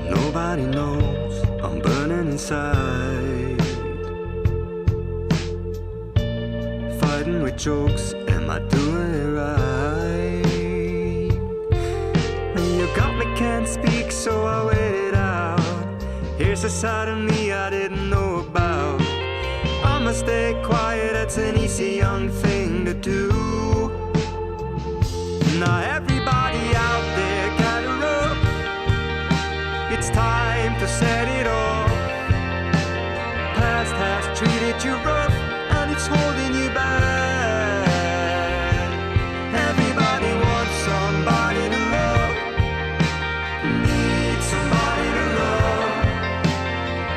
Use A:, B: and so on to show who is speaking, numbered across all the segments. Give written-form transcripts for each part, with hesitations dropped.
A: Nobody knows I'm burning inside, fighting with jokes, am I doing it right? You got me, can't speak, so I wait it out. Here's a side of me I didn't know about. I'ma stay quiet, that's an easy young thing to do. Now everybody out there gather up. It's time to set it off. Past has treated you rough, and it's holding you back. Everybody wants somebody to love, needs somebody to love.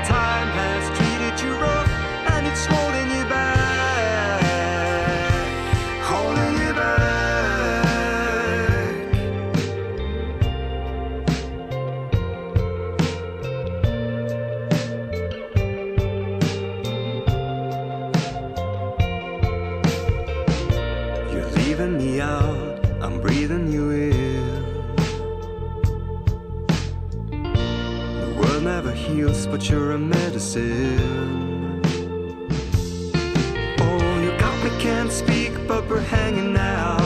A: Time has treated you rough, and it's holding you back, holding you back. You're leaving me out, I'm breathing you in. The world never heals, but you're a medicine. Oh, you got me, can't speak, but we're hanging out.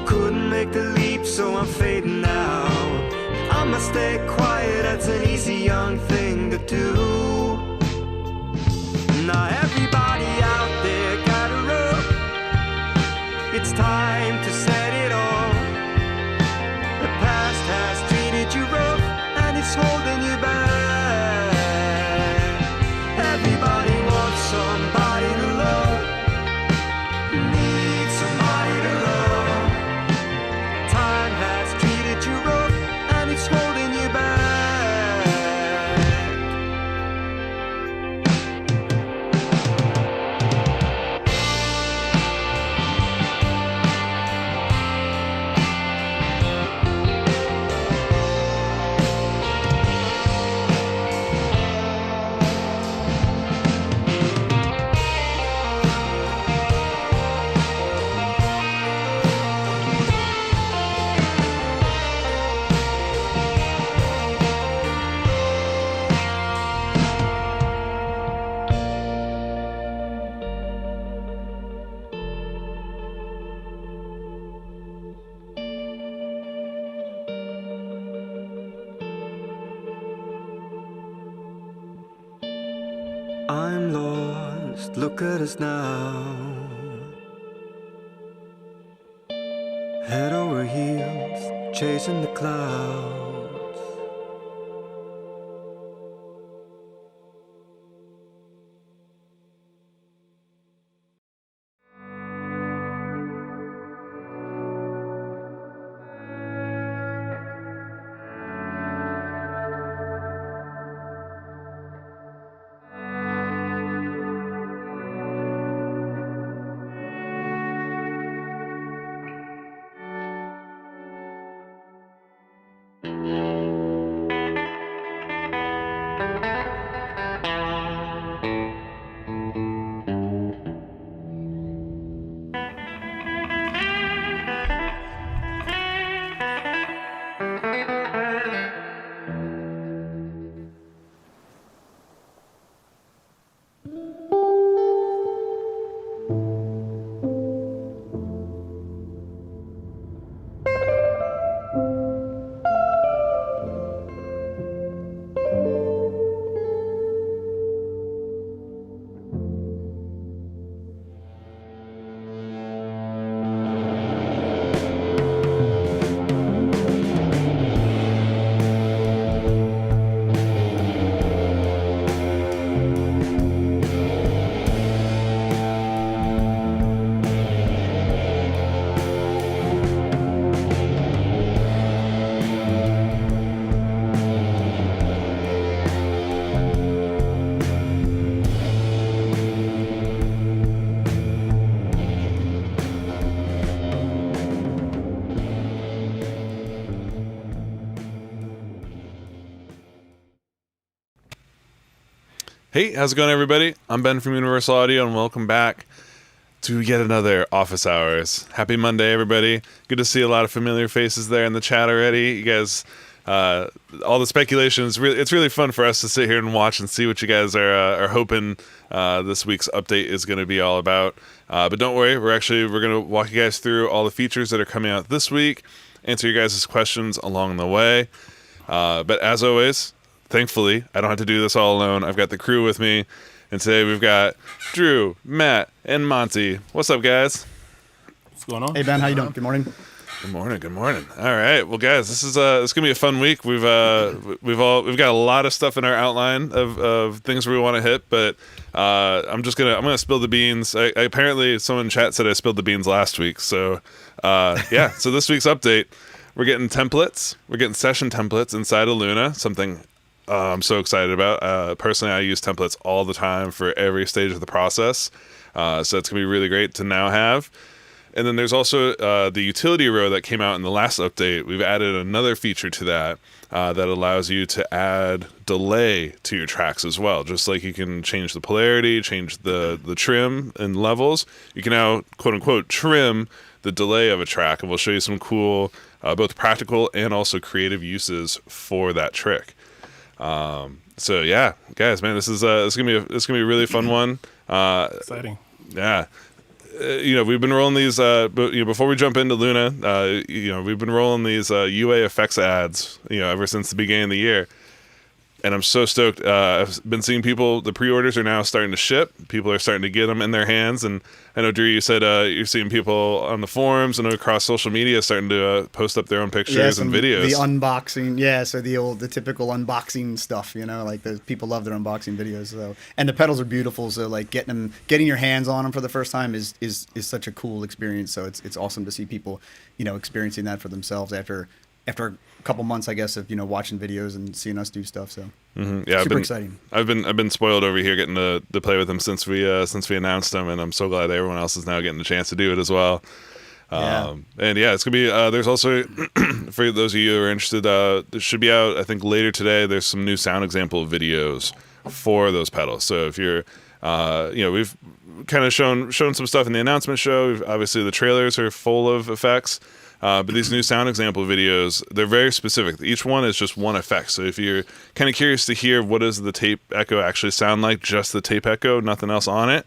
A: Couldn't make the leap, so I'm fading out. I must stay quiet, that's an easy young thing to do. Now everybody out there gather up. It's time to set it off. The past has treated you rough, and it's holding you back. Everybody wants somebody to love, needs somebody to love. Time has treated you rough, and it's holding you back. I'm lost, look at us now. Head over heels, chasing the clouds.
B: Hey, how's it going, everybody? I'm Ben from Universal Audio, and welcome back to yet another Office Hours. Happy Monday, everybody. Good to see a lot of familiar faces there in the chat already. You guys, all the speculation is it's really fun for us to sit here and watch and see what you guys are hoping this week's update is going to be all about. But don't worry, we're going to walk you guys through all the features that are coming out this week, answer your guys' questions along the way. But as always, thankfully, I don't have to do this all alone. I've got the crew with me, and today we've got Drew, Matt, and Monty. What's up, guys?
C: What's going on?
D: Hey, Ben, how you doing? Good morning.
B: Good morning. Good morning. All right. Well, guys, this is it's gonna be a fun week. We've got a lot of stuff in our outline of things we want to hit, but I'm gonna spill the beans. Apparently, someone in chat said I spilled the beans last week, so yeah. So this week's update, we're getting templates. We're getting session templates inside of Luna. Something I'm so excited about. Personally, I use templates all the time for every stage of the process, so it's gonna be really great to now have. And then there's also the utility row that came out in the last update. We've added another feature to that that allows you to add delay to your tracks as well. Just like you can change the polarity, change the trim and levels, you can now, quote unquote, trim the delay of a track. And we'll show you some cool, both practical and also creative uses for that trick. So yeah, guys, man, this is it's gonna be a really fun one.
C: Exciting.
B: Yeah. We've been rolling these, before we jump into Luna, we've been rolling these UA effects ads, ever since the beginning of the year. And I'm so stoked. I've been seeing the pre-orders are now starting to ship. People are starting to get them in their hands. And I know, Drew, you said you're seeing people on the forums and across social media starting to post up their own pictures and videos.
D: The unboxing, so the typical unboxing stuff, like the people love their unboxing videos. So, and the pedals are beautiful. So like getting your hands on them for the first time is such a cool experience. So it's awesome to see people, experiencing that for themselves after a couple months, I guess, of watching videos and seeing us do stuff. So
B: yeah,
D: super exciting.
B: I've been spoiled over here getting to play with them since we announced them, and I'm so glad everyone else is now getting the chance to do it as well. And yeah, it's gonna be. There's also for those of you who are interested, it should be out. I think later today. There's some new sound example videos for those pedals. So if you're, we've kind of shown some stuff in the announcement show. Obviously, the trailers are full of effects. But these new sound example videos, they're very specific. Each one is just one effect. So if you're kind of curious to hear what does the tape echo actually sound like, just the tape echo, nothing else on it,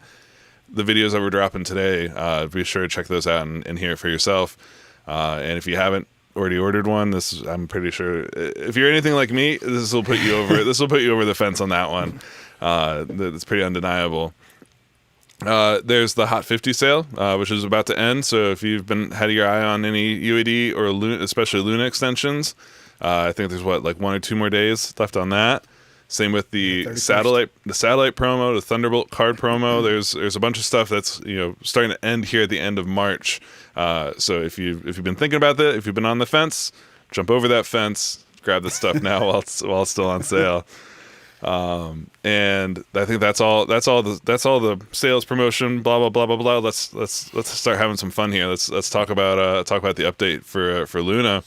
B: the videos that we're dropping today, be sure to check those out and hear it for yourself. And if you haven't already ordered one, I'm pretty sure if you're anything like me, this will put you over. This will put you over the fence on that one. It's pretty undeniable. There's the Hot 50 sale, which is about to end. So if you've had your eye on any UAD or especially Luna extensions, I think there's 1 or 2 more days left on that. Same with the satellite promo, the Thunderbolt card promo. There's a bunch of stuff that's starting to end here at the end of March. So if you've been thinking about that, if you've been on the fence, jump over that fence, grab the stuff now while it's still on sale. And I think that's all the sales promotion, blah blah blah blah blah. Let's start having some fun here. Let's talk about the update for Luna.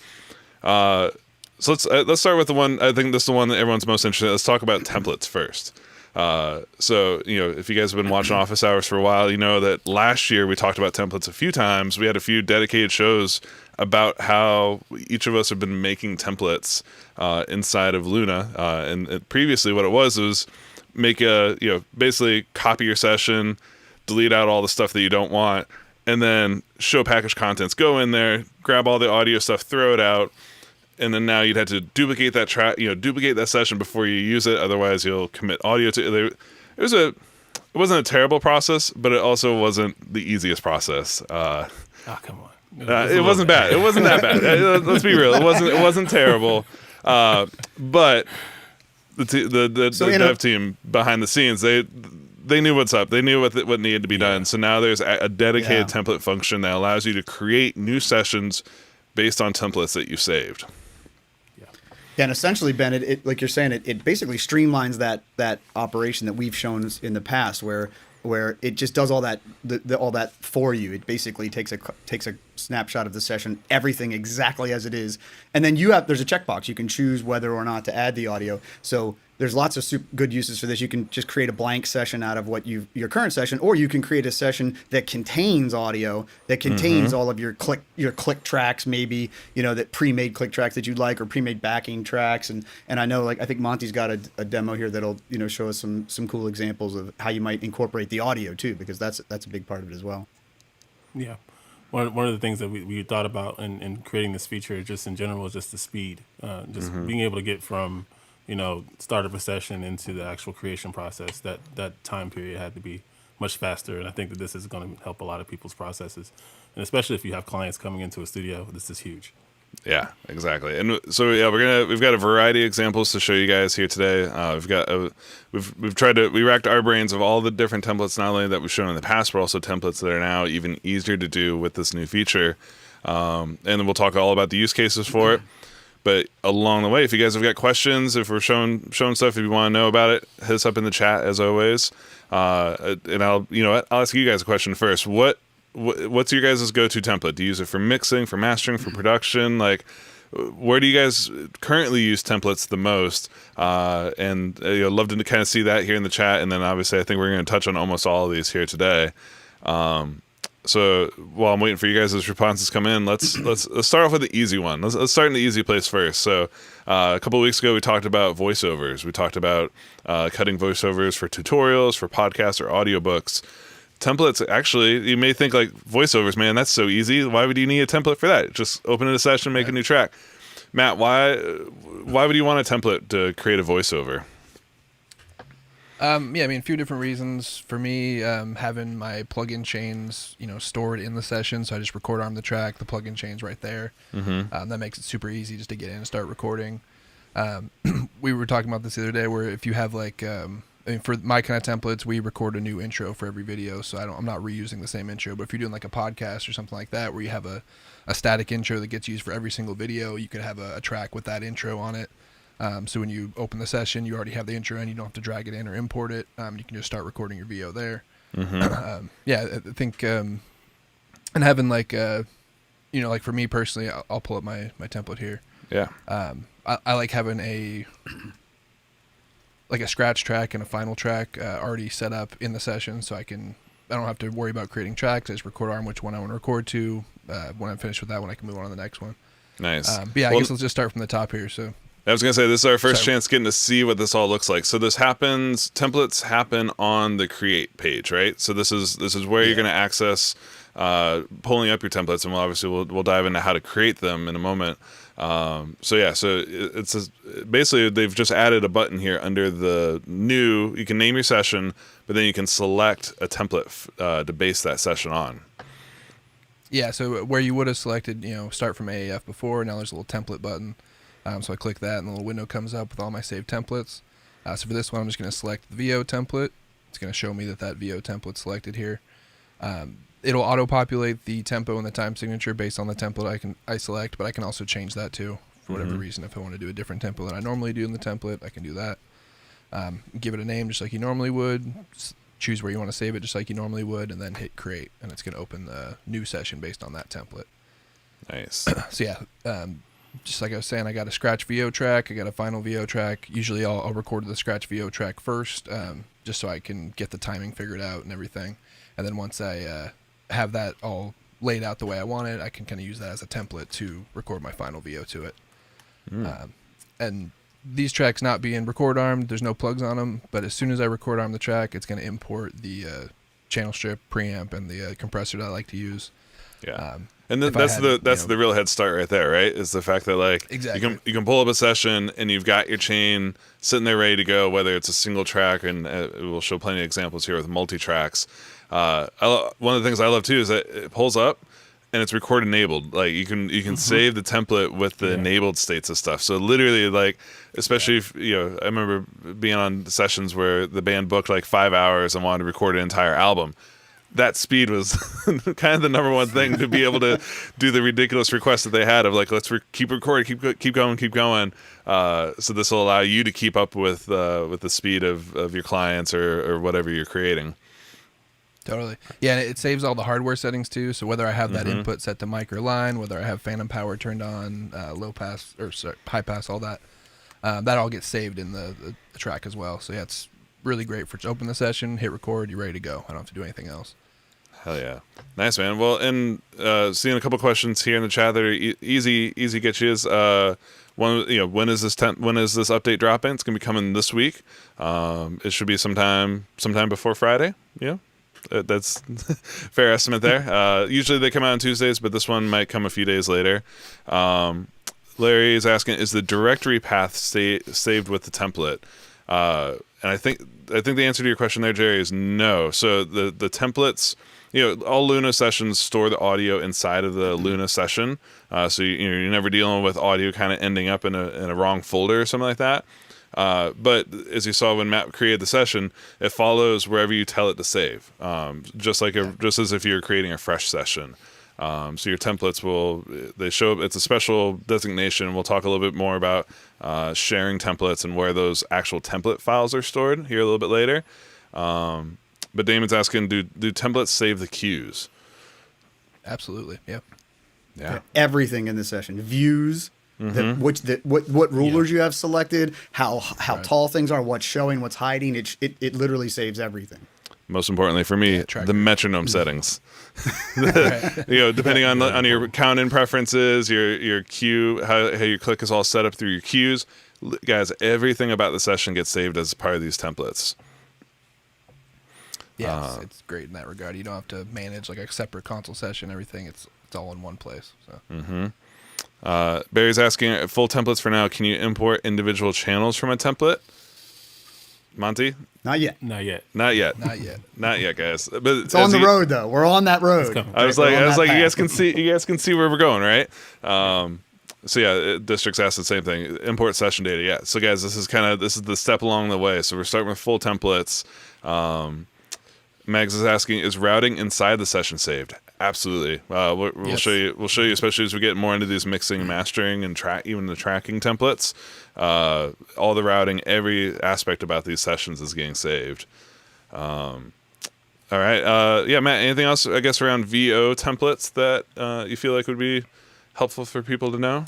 B: So let's start with the one. I think this is the one that everyone's most interested in. Let's talk about templates first. So if you guys have been watching Office Hours for a while, you know that last year we talked about templates a few times. We had a few dedicated shows about how each of us have been making templates inside of Luna. And previously what it was make basically copy your session, delete out all the stuff that you don't want, and then show package contents. Go in there, grab all the audio stuff, throw it out, and then now you'd have to duplicate that track, duplicate that session before you use it. Otherwise, you'll commit audio to it. It wasn't a terrible process, but it also wasn't the easiest process.
C: Oh, come on.
B: It wasn't bad. It wasn't that bad. Let's be real. It wasn't terrible. But the dev team behind the scenes, they knew what's up. They knew what needed to be done. So now there's a dedicated template function that allows you to create new sessions based on templates that you saved.
D: Yeah, and essentially, Ben, it like you're saying, it basically streamlines that operation that we've shown in the past, where it just does all that all that for you. It basically takes a snapshot of the session, everything exactly as it is, and then there's a checkbox. You can choose whether or not to add the audio. So there's lots of good uses for this. You can just create a blank session out of your current session, or you can create a session that contains audio, that contains all of your click tracks, maybe that pre-made click tracks that you'd like, or pre-made backing tracks. And I know, I think Monty's got a demo here that'll show us some cool examples of how you might incorporate the audio too, because that's a big part of it as well.
C: Yeah. One of the things that we thought about in creating this feature, just in general, is just the speed, being able to get from start of a session into the actual creation process. That time period had to be much faster. And I think that this is going to help a lot of people's processes, and especially if you have clients coming into a studio, this is huge.
B: Yeah, exactly. And so we've got a variety of examples to show you guys here today. We racked our brains of all the different templates, not only that we've shown in the past, but also templates that are now even easier to do with this new feature. And then we'll talk all about the use cases for it. But along the way, if you guys have got questions, if we're showing stuff, if you want to know about it, hit us up in the chat as always. And I'll ask you guys a question first. What's your guys' go-to template? Do you use it for mixing, for mastering, for production? Like, where do you guys currently use templates the most? And I'd love to kind of see that here in the chat. And then obviously, I think we're going to touch on almost all of these here today. So while I'm waiting for you guys' responses to come in, let's start off with the easy one. Let's start in the easy place first. So a couple of weeks ago, we talked about voiceovers. We talked about cutting voiceovers for tutorials, for podcasts, or audiobooks. Templates, actually, you may think like voiceovers, man, that's so easy. Why would you need a template for that? Just open a session, make a new track. Matt, why would you want a template to create a voiceover?
E: I mean, a few different reasons. For me, having my plugin chains, stored in the session, so I just record arm the track, the plugin chain's right there. Mm-hmm. That makes it super easy just to get in and start recording. We were talking about this the other day, where if you have for my kind of templates, we record a new intro for every video, so I'm not reusing the same intro. But if you're doing like a podcast or something like that, where you have a static intro that gets used for every single video, you could have a track with that intro on it. So when you open the session, you already have the intro in. You don't have to drag it in or import it. You can just start recording your VO there. Mm-hmm. I think, and having like for me personally, I'll pull up my template here.
B: Yeah.
E: I like having a scratch track and a final track already set up in the session, so I don't have to worry about creating tracks. I just record arm which one I want to record to. When I'm finished with that one, I can move on to the next one.
B: Nice.
E: I guess let's just start from the top here. So.
B: I was going to say, this is our first chance getting to see what this all looks like. So templates happen on the create page, right? So this is where you're going to access pulling up your templates, and we'll dive into how to create them in a moment. It's basically they've just added a button here under the new, you can name your session, but then you can select a template to base that session on.
E: Yeah, so where you would have selected, start from AAF before, now there's a little template button. So I click that, and the little window comes up with all my saved templates. So for this one, I'm just going to select the VO template. It's going to show me that VO template's selected here. It'll auto-populate the tempo and the time signature based on the template I select, but I can also change that too for whatever reason. If I want to do a different tempo than I normally do in the template, I can do that. Give it a name just like you normally would. Choose where you want to save it just like you normally would, and then hit create, and it's going to open the new session based on that template.
B: Nice.
E: Just like I was saying, I got a scratch VO track, I got a final VO track. Usually I'll record the scratch VO track first, just so I can get the timing figured out and everything. And then once I have that all laid out the way I want it, I can kind of use that as a template to record my final VO to it. And these tracks not being record armed, there's no plugs on them, but as soon as I record arm the track, it's going to import the channel strip, preamp, and the compressor that I like to use.
B: Yeah. And that's the real head start right there, right? Is the fact that
E: exactly.
B: you can pull up a session and you've got your chain sitting there ready to go, whether it's a single track, and we'll show plenty of examples here with multi-tracks. One of the things I love too is that it pulls up and it's record enabled. Like you can save the template with the enabled states of stuff. So literally, especially if, I remember being on sessions where the band booked 5 hours and wanted to record an entire album. That speed was kind of the number one thing to be able to do the ridiculous requests that they had of let's keep recording, keep going. So this will allow you to keep up with the speed of your clients or whatever you're creating.
E: Totally. Yeah, and it saves all the hardware settings too. So whether I have that input set to mic or line, whether I have phantom power turned on, low pass or high pass, all that, that all gets saved in the track as well. So yeah, it's really great for just open the session, hit record, you're ready to go. I don't have to do anything else.
B: Hell yeah. Nice, man. Well, and seeing a couple questions here in the chat that are easy get you is when is this update dropping? It's going to be coming this week. It should be sometime before Friday. Yeah. That's fair estimate there. Usually they come out on Tuesdays, but this one might come a few days later. Larry is asking, is the directory path saved with the template? I think the answer to your question there, Jerry, is no. So the templates, all Luna sessions store the audio inside of the Luna session. So you're never dealing with audio kind of ending up in a wrong folder or something like that. But as you saw when Matt created the session, it follows wherever you tell it to save, just as if you're creating a fresh session. So your templates they show up. It's a special designation. We'll talk a little bit more about sharing templates and where those actual template files are stored here a little bit later. But Damon's asking, do templates save the cues?
E: Absolutely. Yep.
B: Yeah.
D: Everything in the session, views, what rulers you have selected, how tall things are, what's showing, what's hiding. It literally saves everything.
B: Most importantly for me, the metronome settings. Depending on your count-in preferences, your cue, how your click is all set up through your cues. Guys, everything about the session gets saved as part of these templates.
E: Yeah, it's great in that regard. You don't have to manage like a separate console session. Everything, it's all in one place. So.
B: Barry's asking, full templates for now. Can you import individual channels from a template? Monty?
D: Not yet,
B: guys. But
D: it's on the road though. We're on that road.
B: I was like, you guys can see where we're going, right? So yeah, Districts asked the same thing. Import session data. Yeah. So guys, this is the step along the way. So we're starting with full templates. Mags is asking, is routing inside the session saved? Absolutely. We'll show you. We'll show you, especially as we get more into these mixing and mastering and even the tracking templates. All the routing, every aspect about these sessions is getting saved. All right. Yeah, Matt. Anything else? I guess around VO templates that you feel like would be helpful for people to know?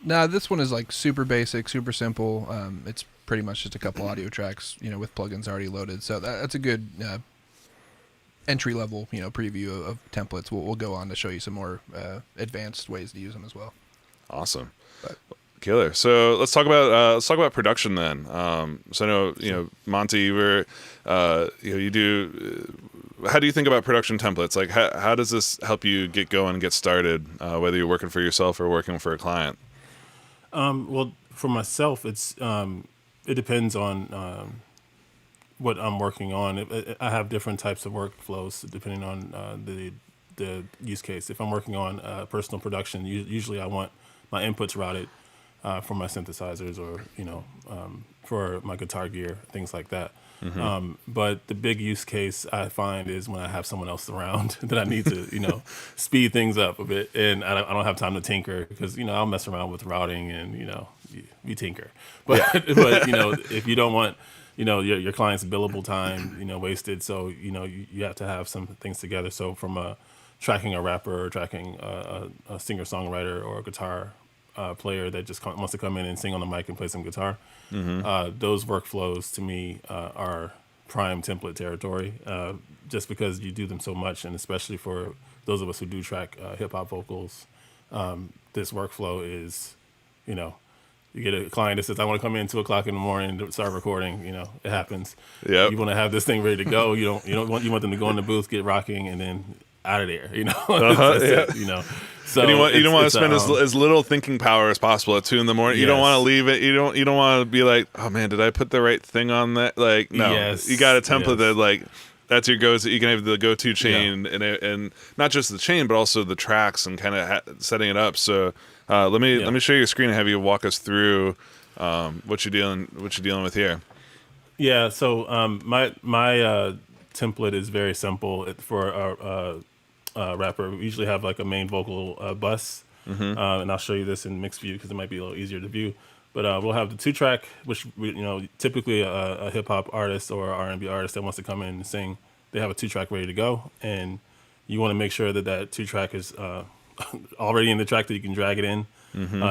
E: Nah, this one is like super basic, super simple. It's pretty much just a couple audio tracks, with plugins already loaded. So that's a good entry level, preview of templates. We'll go on to show you some more advanced ways to use them as well.
B: Awesome, killer. So let's talk about production then. So I know Monty, you were you do. How do you think about production templates? Like how does this help you get going and get started, whether you're working for yourself or working for a client?
C: Well, for myself, it depends on what I'm working on. I have different types of workflows depending on the use case. If I'm working on personal production, usually I want my inputs routed for my synthesizers or for my guitar gear, things like that. But the big use case I find is when I have someone else around that I need to speed things up a bit, and I don't have time to tinker because I'll mess around with routing and you tinker, but if you don't want your client's billable time wasted, so you have to have some things together. So from tracking a rapper or tracking a singer-songwriter or a guitar player that just wants to come in and sing on the mic and play some guitar, those workflows to me are prime template territory, just because you do them so much, and especially for those of us who do track hip-hop vocals, this workflow is you get a client that says, I want to come in 2:00 in the morning to start recording. It happens.
B: Yep.
C: You want to have this thing ready to go. You want them to go in the booth, get rocking, and then out of there. So
B: and you don't want to spend as little thinking power as possible at 2 a.m.
C: Yes.
B: You don't want to leave it. You don't want to be like, oh man, did I put the right thing on that? Like, no, you got a template that like. That's your go-to. You can have the go-to chain and not just the chain, but also the tracks and kind of setting it up. So let me show you your screen and have you walk us through what you're dealing with here.
C: Yeah. So my template is very simple for a rapper. We usually have like a main vocal bus, and I'll show you this in mixed view because it might be a little easier to view. But we'll have the 2-track, which typically a hip hop artist or R&B artist that wants to come in and sing, they have a 2-track ready to go, and you want to make sure that 2-track is already in the track that you can drag it in,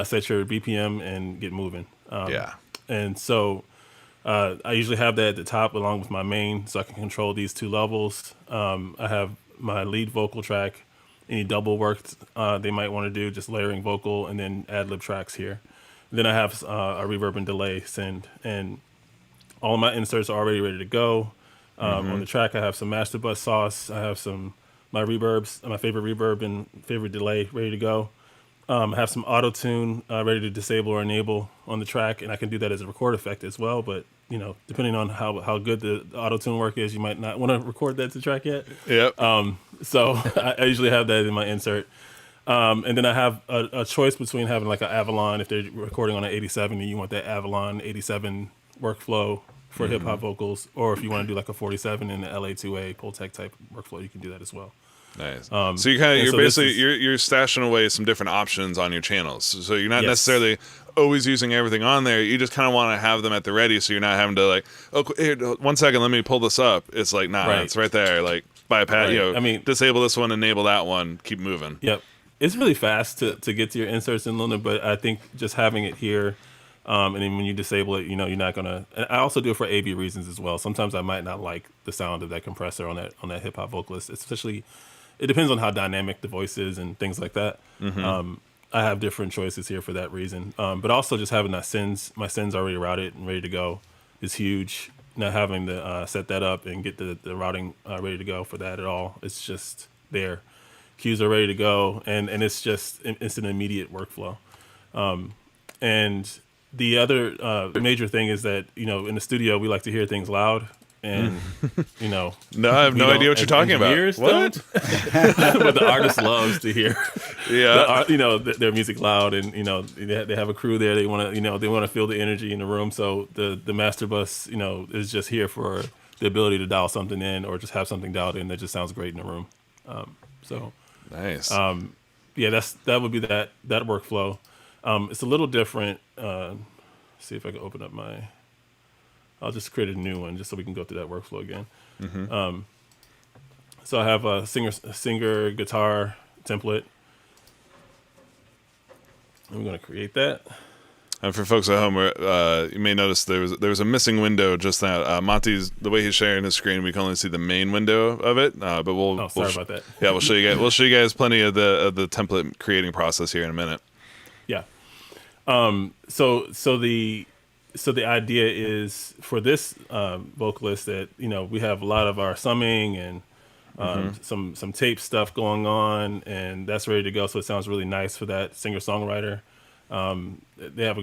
C: set your BPM, and get moving. And so I usually have that at the top along with my main, so I can control these 2 levels. I have my lead vocal track, any double work they might want to do, just layering vocal, and then ad-lib tracks here. Then I have a reverb and delay send, and all of my inserts are already ready to go. On the track, I have some master bus sauce. I have my reverbs, my favorite reverb and favorite delay ready to go. have some auto tune ready to disable or enable on the track, and I can do that as a record effect as well. But depending on how good the auto tune work is, you might not want to record that to track yet.
B: Yep.
C: So I usually have that in my insert. And then I have a choice between having like an Avalon if they're recording on an 87 and you want that Avalon 87 workflow for hip hop vocals, or if you want to do like a 47 in the LA2A Pultec type workflow, you can do that as well.
B: Nice. So you're
C: so
B: basically
C: this is-
B: you're stashing away some different options on your channels. So you're not
C: Yes.
B: necessarily always using everything on there. You just kind of want to have them at the ready, so you're not having to like, oh, here, 1 second, let me pull this up. It's like, nah,
C: Right.
B: it's right there. Like bypass,
C: Right. I mean-
B: disable this one, enable that one, keep moving.
C: Yep. It's really fast to get to your inserts in Luna, but I think just having it here, and then when you disable it, you're not gonna. And I also do it for AV reasons as well. Sometimes I might not like the sound of that compressor on that hip hop vocalist. Especially, it depends on how dynamic the voice is and things like that. I have different choices here for that reason. But also just having my sends already routed and ready to go is huge. Not having to set that up and get the routing ready to go for that at all. It's just there. Cues are ready to go, and it's an immediate workflow. And the other major thing is that in the studio we like to hear things loud, and
B: No, I have
C: we
B: no
C: don't-
B: idea what you're
C: as
B: talking about.
C: engineers
B: What?
C: don't. But the artist loves to hear
B: Yeah.
C: their music loud, and they have a crew there. They want to feel the energy in the room. So the master bus is just here for the ability to dial something in or just have something dialed in that just sounds great in the room.
B: Nice.
C: Yeah, that would be that workflow. It's a little different. See if I can open up I'll just create a new one just so we can go through that workflow again. So I have a singer guitar template. I'm going to create that.
B: And for folks at home, you may notice there was a missing window just now. Monty's, the way he's sharing his screen, we can only see the main window of it. But
C: Sorry about that.
B: Yeah, we'll show you guys. We'll show you guys plenty of the template creating process here in a minute.
C: Yeah. So the idea is for this vocalist that we have a lot of our summing and some tape stuff going on, and that's ready to go. So it sounds really nice for that singer-songwriter. They have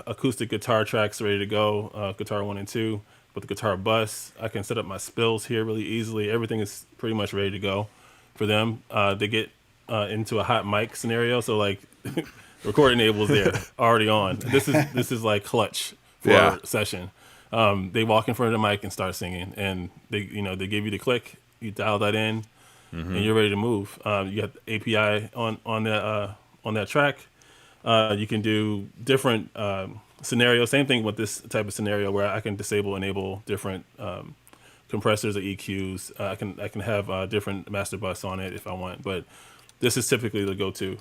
C: acoustic guitar tracks ready to go, guitar 1 and 2, with the guitar bus. I can set up my spills here really easily. Everything is pretty much ready to go for them. They get into a hot mic scenario, so like record enable is there already on. This is like clutch for a session. They walk in front of the mic and start singing, and they give you the click, you dial that in, and you're ready to move. You got the API on that track. You can do different scenarios. Same thing with this type of scenario where I can disable, enable different compressors or EQs. I can have different master bus on it if I want, but this is typically the go-to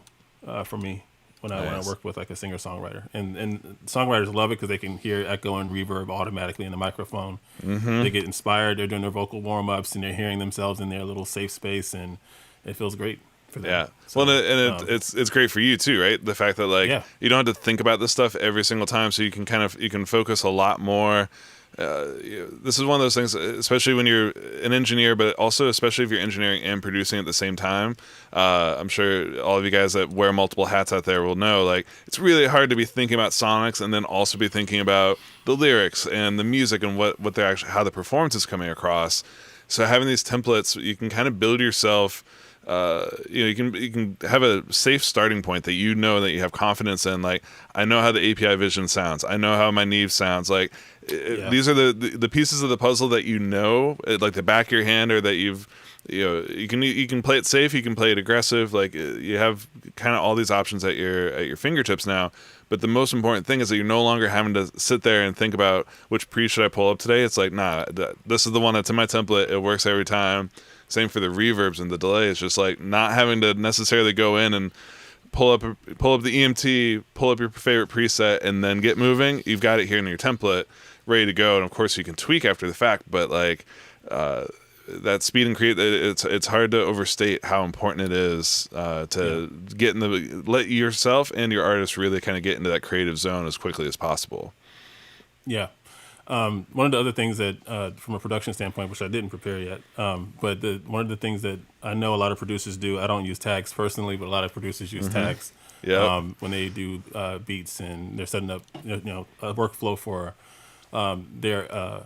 C: for me when I work with like a singer-songwriter. And songwriters love it because they can hear echo and reverb automatically in the microphone. They get inspired. They're doing their vocal warm-ups and they're hearing themselves in their little safe space, and it feels great.
B: Yeah.
C: So,
B: Well, it's great for you too, right? The fact that you don't have to think about this stuff every single time, so you can focus a lot more. This is one of those things, especially when you're an engineer, but also especially if you're engineering and producing at the same time. I'm sure all of you guys that wear multiple hats out there will know, like, it's really hard to be thinking about sonics and then also be thinking about the lyrics and the music and what they're actually, how the performance is coming across. So having these templates, you can kind of build yourself. You can have a safe starting point that that you have confidence in. Like, I know how the API vision sounds. I know how my Neve sounds. Like, these are the pieces of the puzzle that like the back of your hand, or that you can play it safe. You can play it aggressive. Like, you have kind of all these options at your fingertips now. But the most important thing is that you're no longer having to sit there and think about which pre should I pull up today. It's like, nah, this is the one that's in my template. It works every time. Same for the reverbs and the delay. It's just like not having to necessarily go in and pull up the EMT, pull up your favorite preset, and then get moving. You've got it here in your template, ready to go. And of course, you can tweak after the fact. But like that speed and create, it's hard to overstate how important it is to get let yourself and your artist really kind of get into that creative zone as quickly as possible.
C: Yeah. One of the other things that, from a production standpoint, which I didn't prepare yet, but one of the things that I know a lot of producers do, I don't use tags personally, but a lot of producers use tags. when they do beats, and they're setting up a workflow for their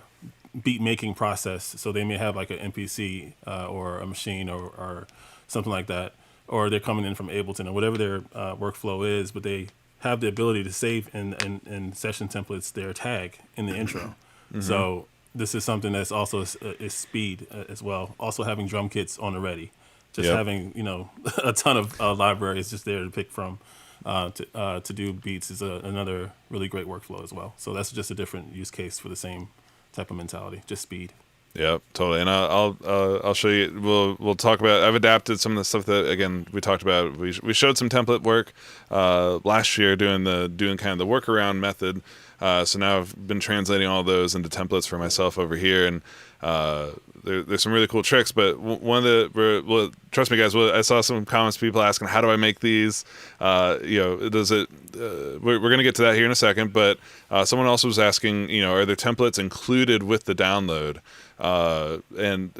C: beat making process. So they may have like an MPC or a machine or something like that, or they're coming in from Ableton or whatever their workflow is, but they have the ability to save in session templates their tag in the intro. So this is something that's also is speed as well. Also having drum kits on the ready, just having a ton of libraries just there to pick from to do beats is another really great workflow as well. So that's just a different use case for the same type of mentality, just speed.
B: Yep, totally. And I'll show you. We'll talk about. I've adapted some of the stuff that again we talked about. We showed some template work last year doing kind of the workaround method. So now I've been translating all those into templates for myself over here, and there's some really cool tricks. But one of the trust me, guys. I saw some comments, people asking, how do I make these? Does it? We're going to get to that here in a second. But someone also was asking, are there templates included with the download? And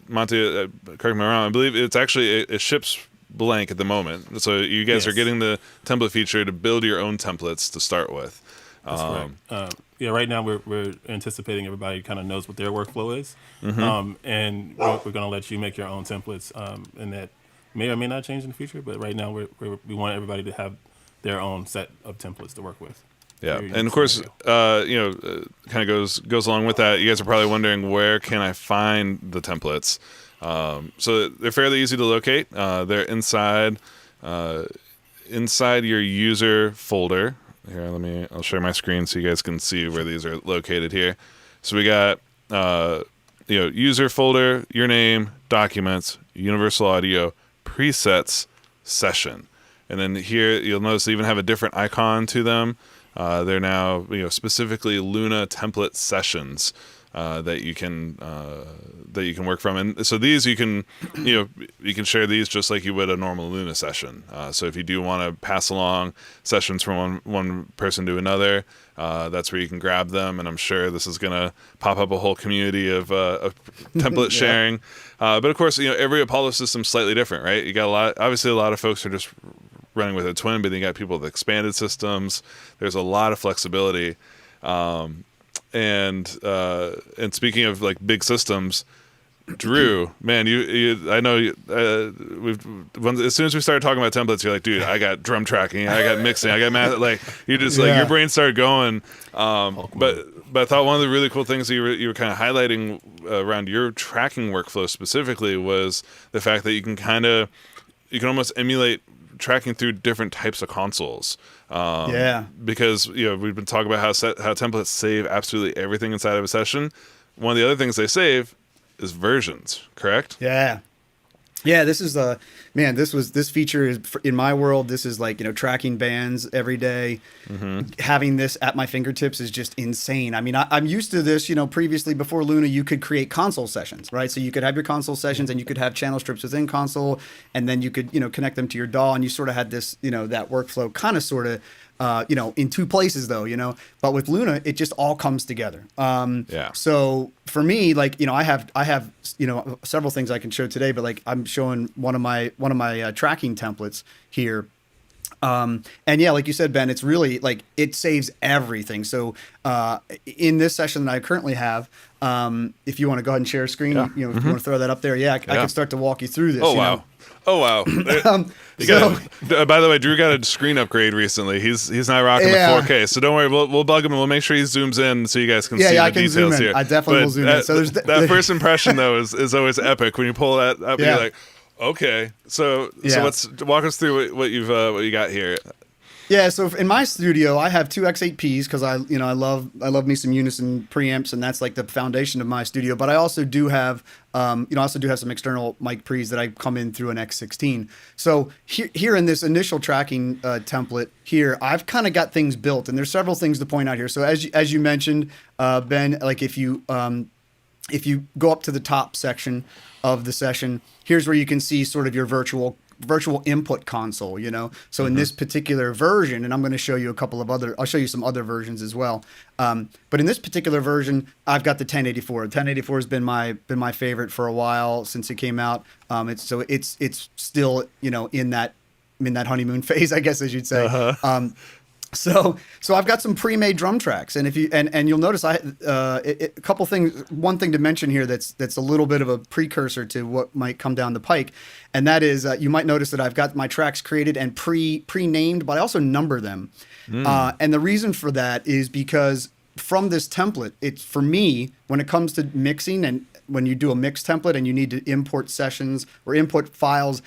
B: Monty, correct me if I'm wrong, I believe it's actually it ships blank at the moment. So you guys are getting the template feature to build your own templates to start with.
C: That's correct. Right now we're anticipating everybody kind of knows what their workflow is, and we're going to let you make your own templates, and that may or may not change in the future. But right now we want everybody to have their own set of templates to work with.
B: Yeah, and of course, kind of goes along with that. You guys are probably wondering, where can I find the templates? So they're fairly easy to locate. They're inside your user folder. Here, I'll share my screen so you guys can see where these are located here. So we got user folder, your name, documents, Universal Audio, presets, session, and then here you'll notice they even have a different icon to them. They're now specifically Luna template sessions that you can work from, and so these you can share these just like you would a normal Luna session. So if you do want to pass along sessions from one person to another, that's where you can grab them. And I'm sure this is gonna pop up a whole community of template sharing. But of course, every Apollo system's slightly different, right? You got a lot of folks are just running with a twin, but then you got people with expanded systems. There's a lot of flexibility. And speaking of like big systems, Drew, man, I know as soon as we started talking about templates, you're like, dude, I got drum tracking, I got mixing, I got math. Like you just like your brain started going. But I thought one of the really cool things that you were kind of highlighting around your tracking workflow specifically was the fact that you can almost emulate tracking through different types of consoles. Because we've been talking about how templates save absolutely everything inside of a session. One of the other things they save is versions, correct?
D: This is this feature is in my world. This is like tracking bands every day. Having this at my fingertips is just insane. I mean, I'm used to this. Previously before Luna, you could create console sessions, right? So you could have your console sessions, and you could have channel strips within console, and then you could connect them to your DAW, and you sort of had this that workflow kind of sort of. In two places though, but with Luna, it just all comes together. So for me, like, I have several things I can show today, but like I'm showing one of my tracking templates here. And like you said, Ben, it's really like it saves everything. So in this session that I currently have, if you want to go ahead and share a screen, if you want to throw that up there, I can start to walk you through this.
B: Oh wow! By the way, Drew got a screen upgrade recently. He's not rocking the 4K, so don't worry. We'll bug him and we'll make sure he zooms in so you guys can see the details here.
D: I definitely will zoom in. So there's
B: that first impression though is always epic when you pull that up. You're like, okay, so let's walk us through what you got here.
D: Yeah, so in my studio, I have two X8Ps because I love me some Unison preamps, and that's like the foundation of my studio. But I also do have some external mic pre's that I come in through an X16. So here in this initial tracking template here, I've kind of got things built, and there's several things to point out here. So as you mentioned, Ben, like if you go up to the top section of the session, here's where you can see sort of your virtual input console, So in this particular version, and I'm going to show you I'll show you some other versions as well. But in this particular version, I've got the 1084. 1084 has been my favorite for a while since it came out. It's still, in that in that honeymoon phase, I guess, as you'd say. So I've got some pre-made drum tracks, and if you and you'll notice a couple things. One thing to mention here that's a little bit of a precursor to what might come down the pike, and that is you might notice that I've got my tracks created and pre-named, but I also number them. And the reason for that is because from this template, it's for me when it comes to mixing, and when you do a mix template and you need to import sessions or input files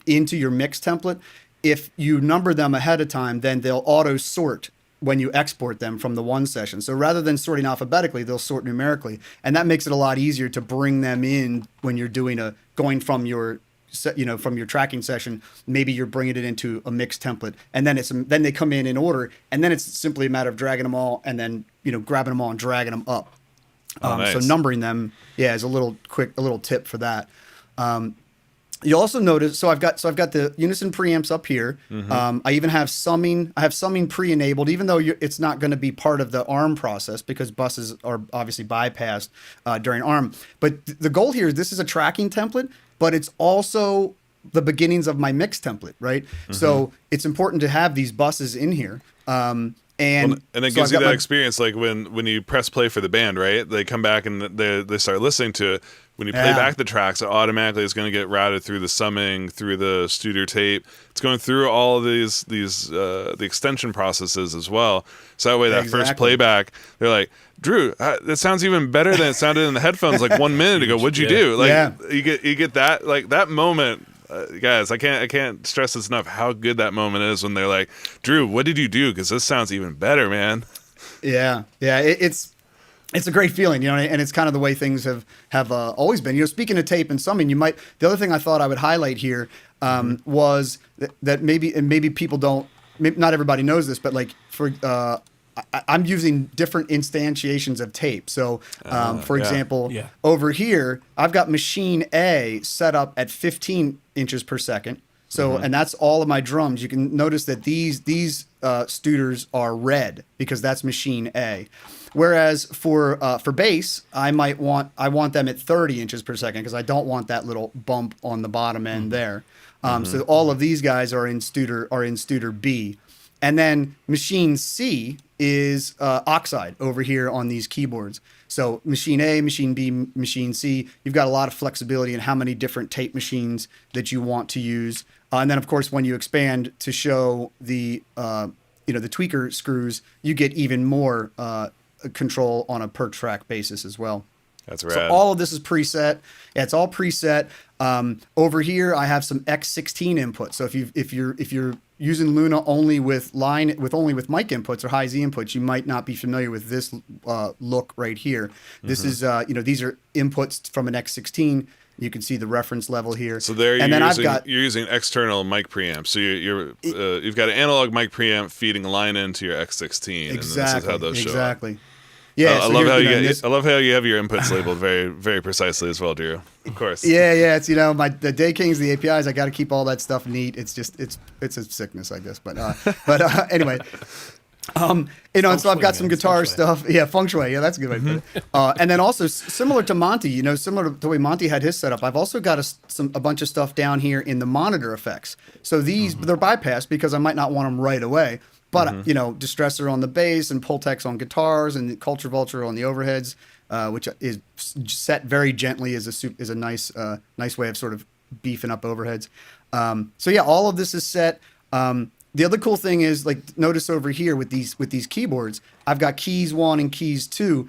D: into your mix template. If you number them ahead of time, then they'll auto sort when you export them from the one session. So rather than sorting alphabetically, they'll sort numerically. And that makes it a lot easier to bring them in when you're going from your tracking session. Maybe you're bringing it into a mix template, and then they come in order, and then it's simply a matter of dragging them all and then, grabbing them all and dragging them up.
B: Nice.
D: So numbering them, is a little tip for that. You also notice, so I've got the Unison preamps up here. I even have summing. I have summing pre-enabled, even though it's not going to be part of the ARM process because buses are obviously bypassed during ARM. But the goal here is this is a tracking template, but it's also the beginnings of my mix template, right? So it's important to have these buses in here. And
B: it gives you that experience, like when you press play for the band, right? They come back and they start listening to it. When you play back the tracks, it automatically is going to get routed through the summing, through the Studer tape. It's going through all of these the extension processes as well. So that way, that first playback, they're like, Drew, that sounds even better than it sounded in the headphones like 1 minute ago. What'd you do? Like you get that, like that moment. Guys, I can't stress this enough how good that moment is when they're like, Drew, what did you do? Because this sounds even better, man.
D: Yeah, it's a great feeling, and it's kind of the way things have always been. Speaking of tape and summing, the other thing I thought I would highlight here was that maybe people don't, not everybody knows this, but like I'm using different instantiations of tape. So, for example, over here, I've got machine A set up at 15 inches per second. So, and that's all of my drums. You can notice that these Studers are red because that's machine A. Whereas for bass, I want them at 30 inches per second because I don't want that little bump on the bottom end there. So all of these guys are in Studer B. And then machine C is oxide over here on these keyboards. So machine A, machine B, machine C, you've got a lot of flexibility in how many different tape machines that you want to use. And then, of course, when you expand to show the tweaker screws, you get even more control on a per track basis as well.
B: That's rad.
D: So all of this is preset. Yeah, it's all preset. Over here, I have some X16 inputs. So if you're using Luna only with mic inputs or high Z inputs, you might not be familiar with this look right here. This is these are inputs from an X16. You can see the reference level here.
B: So there, you're using external mic preamp. So you've got an analog mic preamp feeding a line into your X16.
D: Exactly.
B: And this is how those show up.
D: Exactly. Yeah,
B: I love how you have your inputs labeled very, very precisely as well, Drew. Of course.
D: Yeah. It's the day kings, the APIs. I got to keep all that stuff neat. It's just it's a sickness, I guess. But anyway. So I've got some guitar stuff. Yeah, feng shui. Yeah, that's a good way to put it. And then also similar to Monty, similar to the way Monty had his setup, I've also got a bunch of stuff down here in the monitor effects. So these they're bypassed because I might not want them right away. But distressor on the bass and Pultex on guitars and Culture Vulture on the overheads, which is set very gently, is a nice way of sort of beefing up overheads. All of this is set. The other cool thing is, like, notice over here with these keyboards, I've got keys 1 and keys 2.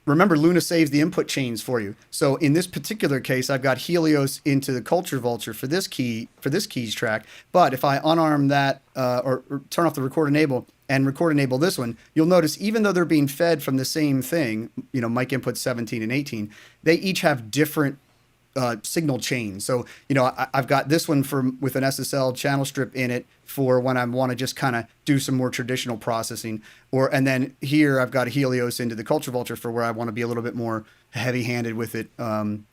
D: Remember, Luna saves the input chains for you. So in this particular case, I've got Helios into the Culture Vulture for this keys track. But if I unarm that or turn off the record enable and record enable this one, you'll notice even though they're being fed from the same thing, mic input 17 and 18, they each have different signal chains. So, I've got this one with an SSL channel strip in it for when I want to just kind of do some more traditional processing. And then here I've got a Helios into the Culture Vulture for where I want to be a little bit more heavy-handed with it, and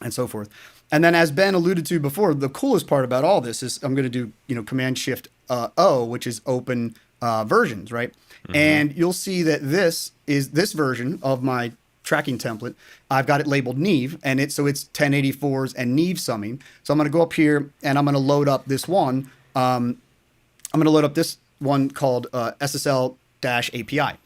D: so forth. And then, as Ben alluded to before, the coolest part about all this is I'm going to do, Command Shift O, which is open versions, right? And you'll see that this version of my tracking template, I've got it labeled Neve, and it's 1084s and Neve summing. So I'm going to go up here and I'm going to load up this one, I'm going to load up this one called SSL-API.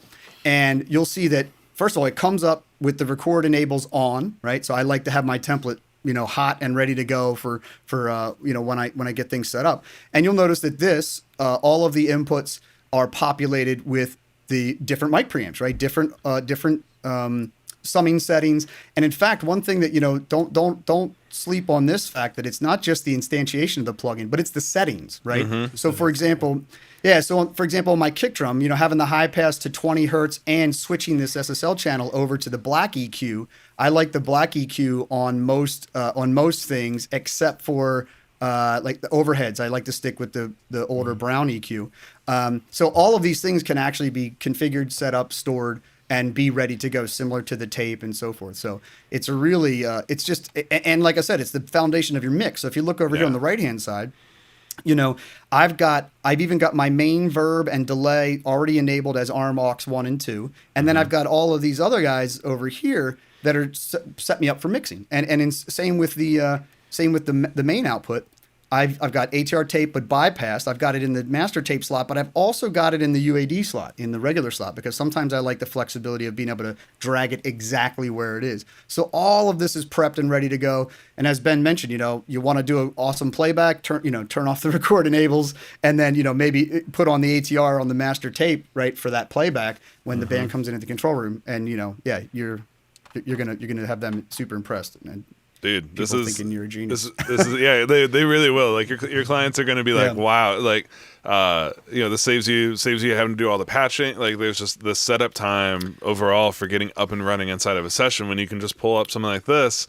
D: And you'll see that, first of all, it comes up with the record enables on, right? So I like to have my template, hot and ready to go for when I get things set up. And you'll notice that this, all of the inputs are populated with the different mic preamps, right? Different summing settings. And in fact, one thing that, don't sleep on this fact that it's not just the instantiation of the plugin, but it's the settings, right?
B: Mm-hmm.
D: So for example, my kick drum, having the high pass to 20 hertz and switching this SSL channel over to the black EQ, I like the black EQ on most things except for like the overheads. I like to stick with the older brown EQ. So all of these things can actually be configured, set up, stored, and be ready to go, similar to the tape and so forth. So it's a really, it's just, and like I said, it's the foundation of your mix. So if you look over here on the right-hand side, I've even got my main, verb, and delay already enabled as ARM aux 1 and 2. And then I've got all of these other guys over here that are set me up for mixing. And same with the main output. I've got ATR tape, but bypassed. I've got it in the master tape slot, but I've also got it in the UAD slot, in the regular slot, because sometimes I like the flexibility of being able to drag it exactly where it is. So all of this is prepped and ready to go. And as Ben mentioned, you want to do an awesome playback, turn off the record enables, and then, maybe put on the ATR on the master tape, right, for that playback when the band comes into the control room. And, you're gonna have them super impressed. And
B: dude, this is
D: thinking you're a genius.
B: This is yeah, they really will. Like your clients are going to be like, wow, like this saves you having to do all the patching. Like there's just the setup time overall for getting up and running inside of a session when you can just pull up something like this.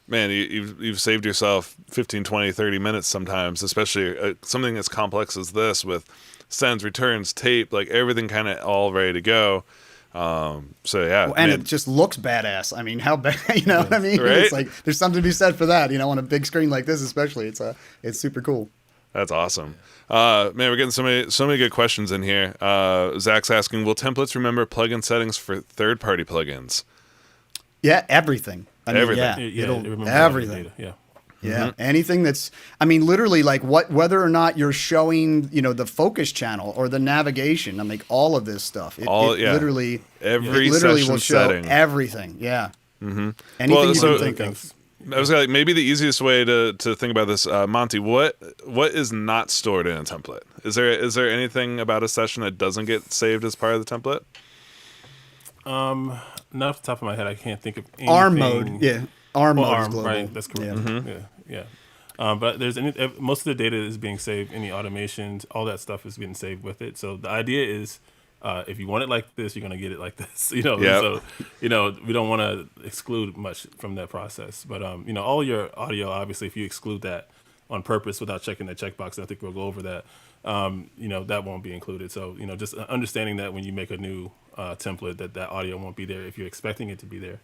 B: Man, you've saved yourself 15, 20, 30 minutes sometimes, especially something as complex as this with sends, returns, tape, like everything kind of all ready to go. And
D: it just looks badass. I mean, how bad, what I mean?
B: Right?
D: It's like, there's something to be said for that, on a big screen like this, especially. It's super cool.
B: That's awesome. Man, we're getting so many good questions in here. Zach's asking, will templates remember plugin settings for third-party plugins?
D: Yeah, everything.
B: Everything.
D: It'll everything.
C: Yeah.
D: Yeah, anything that's, literally, like whether or not you're showing, the focus channel or the navigation, all of this stuff. Literally will show
B: setting.
D: Everything. Yeah.
B: Mm-hmm.
D: Anything you can think of.
B: I was like, maybe the easiest way to think about this, Monty. What is not stored in a template? Is there anything about a session that doesn't get saved as part of the template?
C: Not off the top of my head, I can't think of anything.
D: ARM mode. Yeah. ARM mode is global.
C: Right, that's correct. Yeah. But most of the data is being saved. Any automations, all that stuff is getting saved with it. So the idea is, if you want it like this, you're gonna get it like this. Yep. So we don't want to exclude much from that process. But all your audio, obviously, if you exclude that on purpose without checking that checkbox, and I think we'll go over that. That won't be included. So just understanding that when you make a new template, that audio won't be there. If you're expecting it to be there,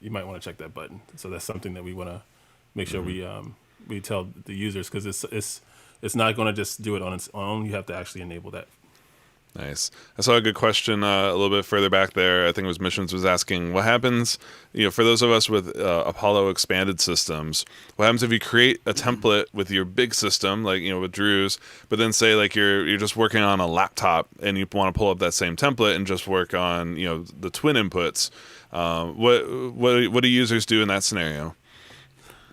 C: you might want to check that button. So that's something that we want to make sure we tell the users, because it's not going to just do it on its own. You have to actually enable that.
B: Nice. I saw a good question a little bit further back there. I think it was Missions was asking, what happens, for those of us with Apollo expanded systems, what happens if you create a template with your big system, like, with Drew's, but then say like you're just working on a laptop and you want to pull up that same template and just work on, the twin inputs. What do users do in that scenario?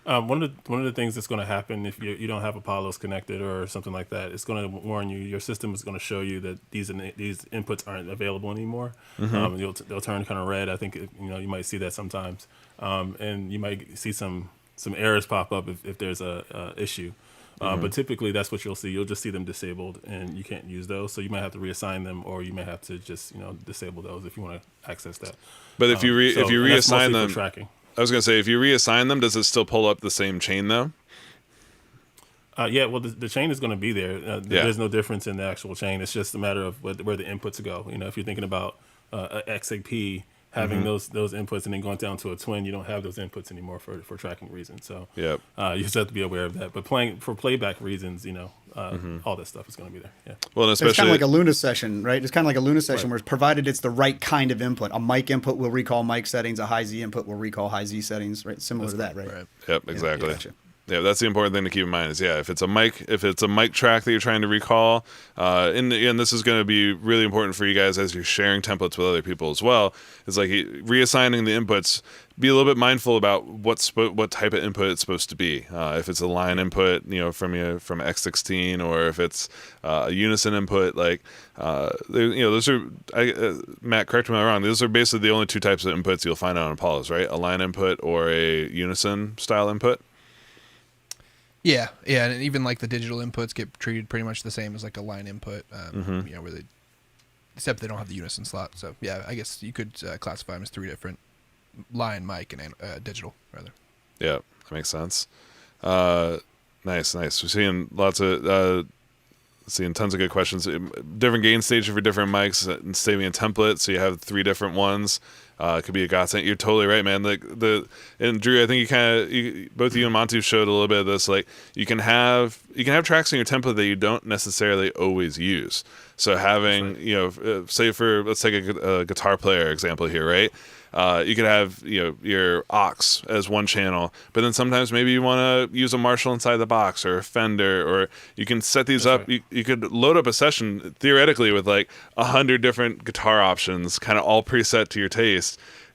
C: One of the things that's going to happen if you don't have Apollos connected or something like that, it's going to warn you. Your system is going to show you that these inputs aren't available anymore. They'll turn kind of red. I think you might see that sometimes, and you might see some errors pop up if there's a issue. But typically that's what you'll see. You'll just see them disabled, and you can't use those. So you might have to reassign them, or you may have to just disable those if you want to access that.
B: But if you reassign them,
C: tracking.
B: I was going to say, if you reassign them, does it still pull up the same chain, though?
C: Yeah, well, the chain is going to be there. There's no difference in the actual chain. It's just a matter of where the inputs go. If you're thinking about XAP having those inputs and then going down to a twin, you don't have those inputs anymore for tracking reasons. So you just have to be aware of that. But for playback reasons, all that stuff is going to be there. Yeah.
B: Well, and especially
D: it's kind of like a Luna session, right? It's kind of like a Luna session where it's provided it's the right kind of input. A mic input will recall mic settings. A high Z input will recall high Z settings, right? Similar to that, right?
B: Yep, exactly.
D: Gotcha.
B: Yeah, that's the important thing to keep in mind is, if it's a mic track that you're trying to recall, and this is going to be really important for you guys as you're sharing templates with other people as well, is like reassigning the inputs, be a little bit mindful about what type of input it's supposed to be. If it's a line input, from X16, or if it's a unison input, like, those are, Matt, correct me if I'm wrong, those are basically the only two types of inputs you'll find on Apollos, right? A line input or a unison style input.
E: Yeah, and even like the digital inputs get treated pretty much the same as like a line input, except they don't have the unison slot. So yeah, I guess you could classify them as three different: line, mic, and digital, rather.
B: Yeah, that makes sense. Nice. We're seeing tons of good questions. Different gain stage for different mics, and saving a template, so you have three different ones. It could be a godsend. You're totally right, man. And Drew, I think both you and Monty showed a little bit of this. Like, you can have tracks in your template that you don't necessarily always use. So having, say let's take a guitar player example here, right? You could have, your aux as one channel, but then sometimes maybe you want to use a Marshall inside the box, or a Fender, or you can set these up. Right. You could load up a session theoretically with like 100 different guitar options, kind of all preset to your taste.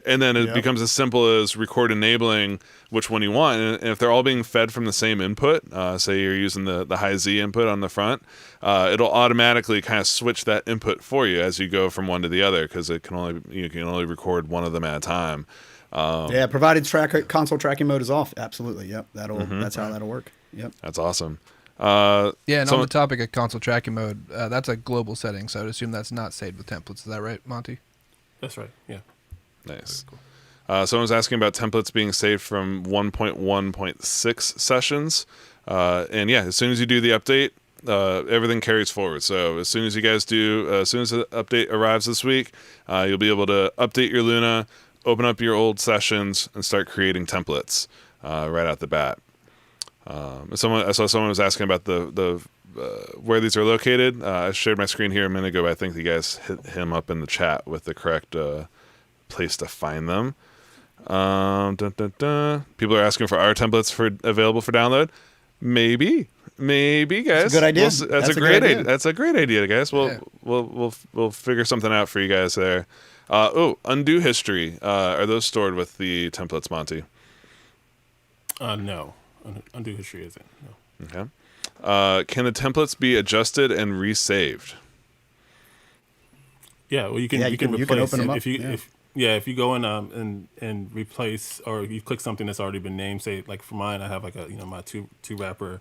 B: And then it becomes as simple as record enabling which one you want. And if they're all being fed from the same input, say you're using the high Z input on the front, it'll automatically kind of switch that input for you as you go from one to the other, because you can only record one of them at a time.
D: Provided console tracking mode is off. Absolutely. Yep. That's how that'll work. Yep.
B: That's awesome.
E: And on the topic of console tracking mode, that's a global setting, so I would assume that's not saved with templates. Is that right, Monty?
C: That's right. Yeah.
B: Nice. Cool. Someone was asking about templates being saved from 1.1.6 sessions. As soon as you do the update, everything carries forward. So as soon as you guys as soon as the update arrives this week, you'll be able to update your Luna, open up your old sessions, and start creating templates right out the bat. I saw someone was asking about the where these are located. I shared my screen here a minute ago, but I think you guys hit him up in the chat with the correct place to find them. People are asking for our templates available for download. Maybe, guys.
D: That's a good idea.
B: That's a great idea. That's a great idea, guys. We'll figure something out for you guys there. Undo history. Are those stored with the templates, Monty?
C: No. Undo history isn't. No.
B: Okay. Can the templates be adjusted and resaved?
C: Yeah. Well, you can replace.
D: You can open them up.
C: If you go in and replace, or you click something that's already been named, say like for mine, I have like my two track wrapper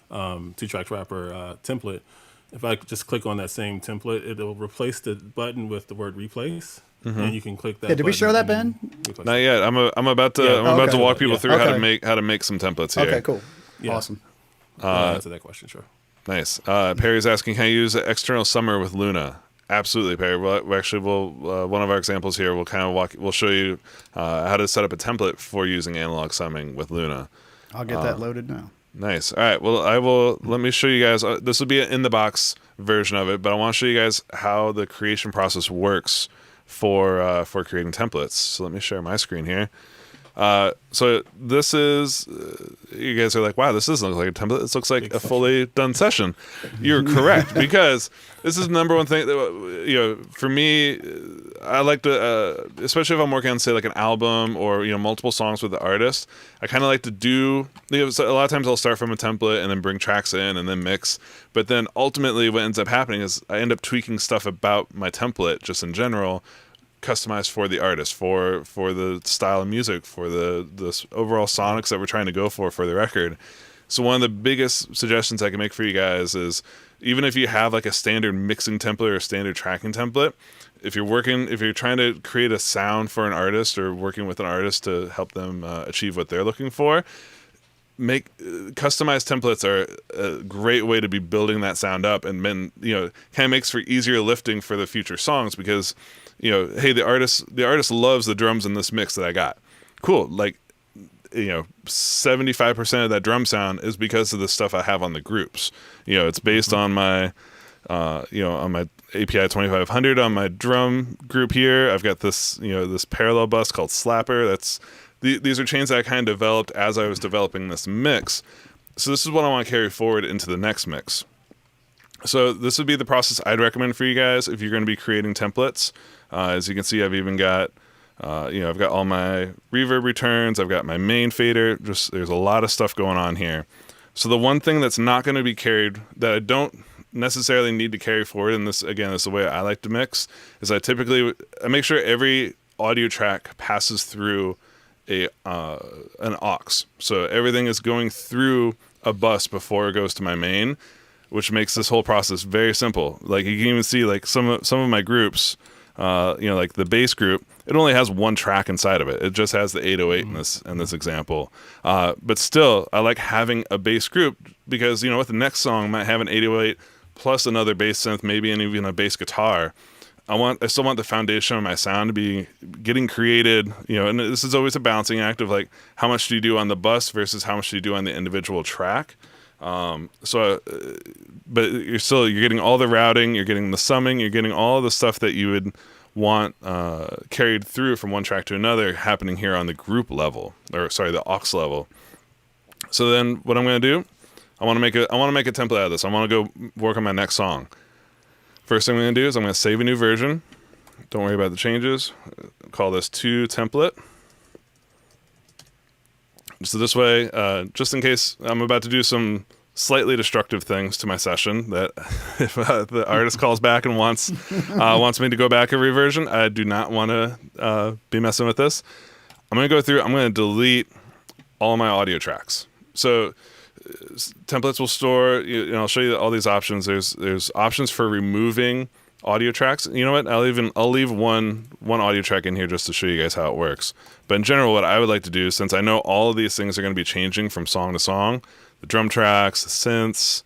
C: template. If I just click on that same template, it'll replace the button with the word replace, and you can click that.
D: Yeah, did we show that, Ben?
B: Not yet. I'm about to walk people through how to make some templates here.
D: Okay, cool, awesome.
C: I'll answer that question, sure.
B: Nice. Perry's asking, can I use external summer with Luna? Absolutely, Perry. We'll one of our examples here. We'll show you how to set up a template for using analog summing with Luna.
D: I'll get that loaded now.
B: Nice. All right. Well, let me show you guys. This will be an in the box version of it, but I want to show you guys how the creation process works for creating templates. So let me share my screen here. So this is, you guys are like, wow, this doesn't look like a template. This looks like a fully done session. You're correct, because this is the number one thing that, for me, I like to, especially if I'm working on, say, like an album or, multiple songs with the artist, I kind of like to do, a lot of times I'll start from a template and then bring tracks in and then mix. But then ultimately what ends up happening is I end up tweaking stuff about my template just in general, customized for the artist, for the style of music, for the overall sonics that we're trying to go for the record. So one of the biggest suggestions I can make for you guys is, even if you have like a standard mixing template or a standard tracking template, if you're trying to create a sound for an artist or working with an artist to help them achieve what they're looking for, customized templates are a great way to be building that sound up, and then kind of makes for easier lifting for the future songs, because hey, the artist loves the drums in this mix that I got. Cool. Like, 75% of that drum sound is because of the stuff I have on the groups. It's based on my, on my API 2500 on my drum group here. I've got this, this parallel bus called Slapper. these are chains that I kind of developed as I was developing this mix. So this is what I want to carry forward into the next mix. So this would be the process I'd recommend for you guys if you're going to be creating templates. As you can see, I've even got, I've got all my reverb returns. I've got my main fader. Just there's a lot of stuff going on here. So the one thing that's not going to be carried, that I don't necessarily need to carry forward, and this, again, is the way I like to mix, is I make sure every audio track passes through an aux. So everything is going through a bus before it goes to my main, which makes this whole process very simple. Like you can even see like some of my groups, like the bass group, it only has one track inside of it. It just has the 808 in this example. But still, I like having a bass group because, with the next song, I might have an 808 plus another bass synth, maybe even a bass guitar. I still want the foundation of my sound to be getting created, and this is always a balancing act of like, how much do you do on the bus versus how much do you do on the individual track? But you're getting all the routing, you're getting the summing, you're getting all the stuff that you would want carried through from one track to another happening here on the group level, the aux level. So then what I'm going to do, I want to make a template out of this. I want to go work on my next song. First thing I'm going to do is I'm going to save a new version. Don't worry about the changes. Call this 2 template. So this way, just in case I'm about to do some slightly destructive things to my session, that if the artist calls back and wants me to go back a reversion, I do not want to be messing with this. I'm going to go through, I'm going to delete all my audio tracks. So templates will store, I'll show you all these options. There's options for removing audio tracks. You know what? I'll leave one audio track in here just to show you guys how it works. But in general, what I would like to do, since I know all of these things are going to be changing from song to song, the drum tracks, the synths,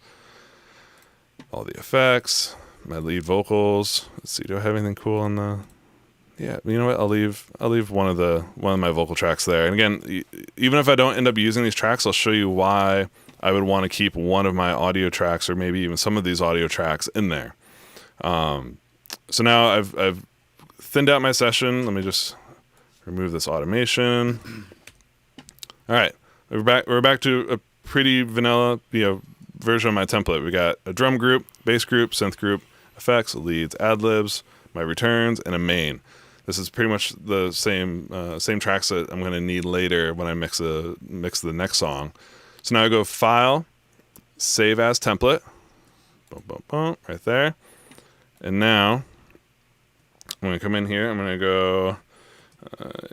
B: all the effects, my lead vocals. Let's see, do I have anything cool on the? Yeah, you know what? I'll leave one of my vocal tracks there. And again, even if I don't end up using these tracks, I'll show you why I would want to keep one of my audio tracks or maybe even some of these audio tracks in there. So now I've thinned out my session. Let me just remove this automation. All right, we're back to a pretty vanilla, version of my template. We got a drum group, bass group, synth group, effects, leads, ad-libs, my returns, and a main. This is pretty much the same tracks that I'm going to need later when I mix the next song. So now I go File, Save as Template, boom, boom, boom, right there. And now I'm going to come in here. I'm going to go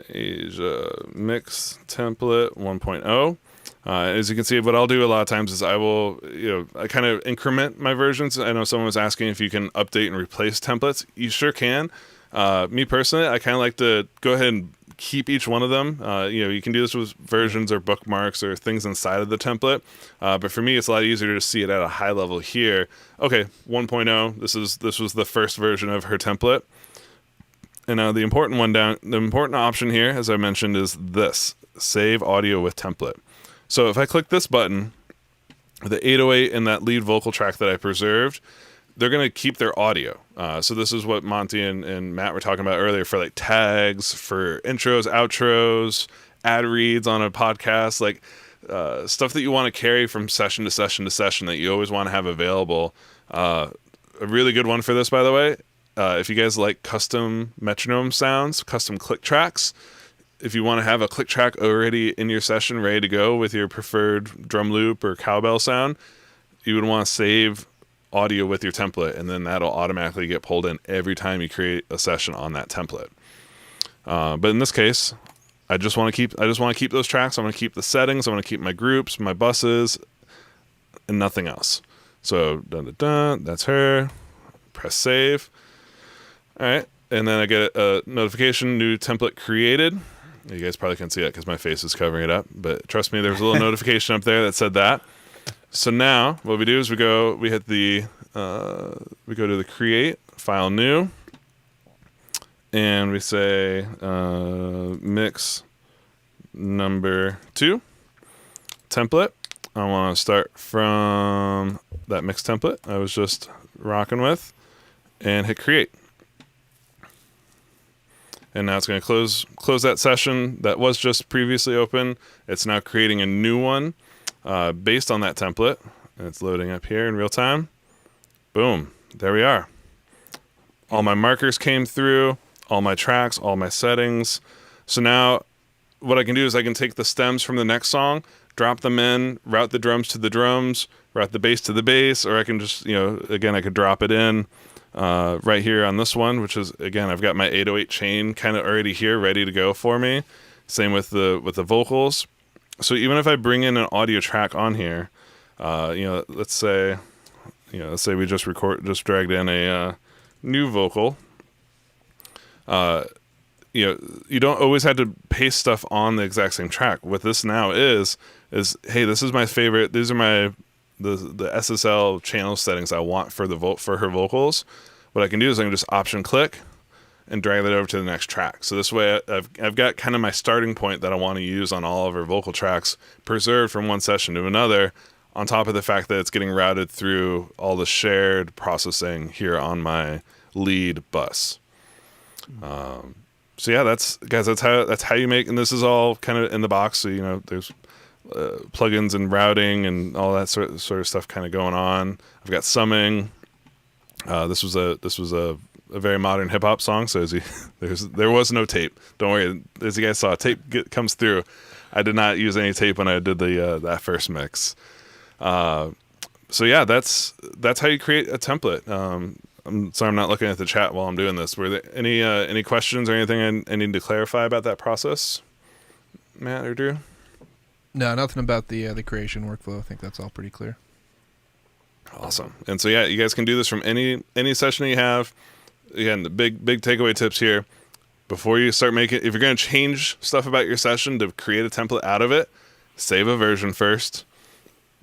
B: Asia Mix Template 1.0. As you can see, what I'll do a lot of times is I will, I kind of increment my versions. I know someone was asking if you can update and replace templates. You sure can. Me personally, I kind of like to go ahead and keep each one of them. You can do this with versions or bookmarks or things inside of the template. But for me, it's a lot easier to see it at a high level here. Okay, 1.0. This was the first version of her template. And now the important option here, as I mentioned, is this: Save Audio with Template. So if I click this button, the 808 and that lead vocal track that I preserved, they're going to keep their audio. So this is what Monty and Matt were talking about earlier for like tags, for intros, outros, ad reads on a podcast, like stuff that you want to carry from session to session to session that you always want to have available. A really good one for this, by the way, if you guys like custom metronome sounds, custom click tracks, if you want to have a click track already in your session ready to go with your preferred drum loop or cowbell sound, you would want to save audio with your template, and then that'll automatically get pulled in every time you create a session on that template. But in this case, I just want to keep those tracks. I want to keep the settings. I want to keep my groups, my buses, and nothing else. So that's her. Press save. All right, and then I get a notification: new template created. You guys probably can't see that because my face is covering it up, but trust me, there's a little notification up there that said that. So now what we do is we go to the create, file new, and we say mix number 2 template. I want to start from that mix template I was just rocking with and hit create. and now it's going to close that session that was just previously open. It's now creating a new one based on that template, and it's loading up here in real time. Boom, there we are. All my markers came through, all my tracks, all my settings. So now what I can do is I can take the stems from the next song, drop them in, route the drums to the drums, route the bass to the bass, or I can just, again, I could drop it in right here on this one, which is, again, I've got my 808 chain kind of already here ready to go for me. Same with the vocals. So even if I bring in an audio track on here, let's say we just dragged in a new vocal. You don't always have to paste stuff on the exact same track. What this now is hey, this is my favorite. These are the SSL channel settings I want for her vocals. What I can do is I can just option click and drag that over to the next track. So this way I've got kind of my starting point that I want to use on all of her vocal tracks preserved from one session to another, on top of the fact that it's getting routed through all the shared processing here on my lead bus. So yeah, that's how you make, and this is all kind of in the box. So there's plugins and routing and all that sort of stuff kind of going on. I've got summing. This was a very modern hip hop song. So there was no tape. Don't worry, as you guys saw, tape comes through. I did not use any tape when I did that first mix. So yeah, that's how you create a template. I'm sorry, I'm not looking at the chat while I'm doing this. Were there any questions or anything I need to clarify about that process, Matt or Drew?
E: No, nothing about the creation workflow. I think that's all pretty clear.
B: Awesome. And so yeah, you guys can do this from any session you have. Again, the big takeaway tips here: before you start making, if you're going to change stuff about your session to create a template out of it, save a version first.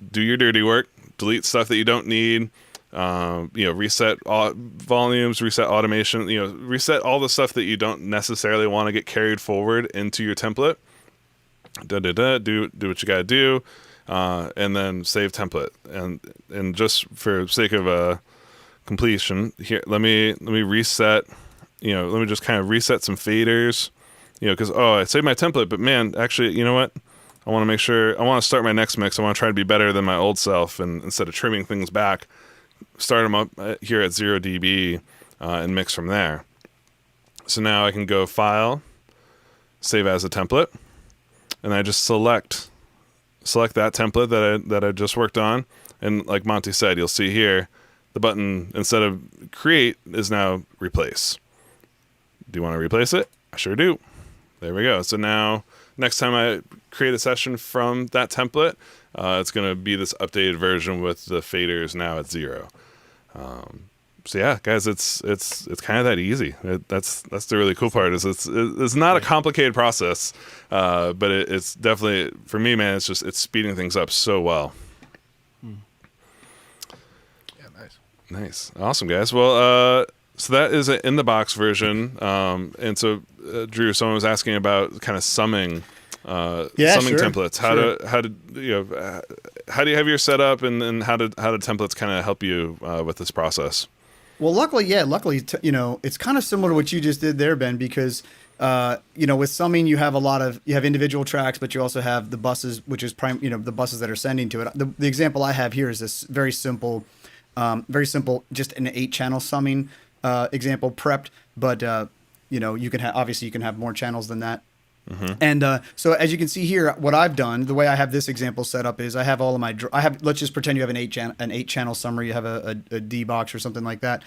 B: Do your dirty work. Delete stuff that you don't need. Reset volumes, reset automation, reset all the stuff that you don't necessarily want to get carried forward into your template. Do what you gotta do, and then save template. And just for sake of completion, here, let me reset. Let me just kind of reset some faders. Because I saved my template, but man, actually, you know what? I want to make sure. I want to start my next mix. I want to try to be better than my old self, and instead of trimming things back, start them up here at 0 dB and mix from there. So now I can go File, Save as a Template, and I just select that template that I just worked on. And like Monty said, you'll see here the button, instead of Create, is now Replace. Do you want to replace it? I sure do. There we go. So now next time I create a session from that template, it's going to be this updated version with the faders now at 0. So yeah, guys, it's kind of that easy. That's the really cool part. Is it's not a complicated process, but it's definitely, for me, man. It's speeding things up so well.
E: Yeah,
B: nice, awesome, guys. Well, so that is an in the box version. And so, Drew, someone was asking about kind of summing. Summing templates. How do you have your setup, and how did templates kind of help you with this process?
D: Well, luckily, it's kind of similar to what you just did there, Ben, because with summing you have individual tracks, but you also have the buses, which is the buses that are sending to it. The example I have here is this very simple, just an 8-channel summing example prepped, but you can obviously you can have more channels than that. Mm-hmm. And so as you can see here, what I've done, the way I have this example set up is I have all of my, let's just pretend you have an 8-channel summary, you have a D box or something like that.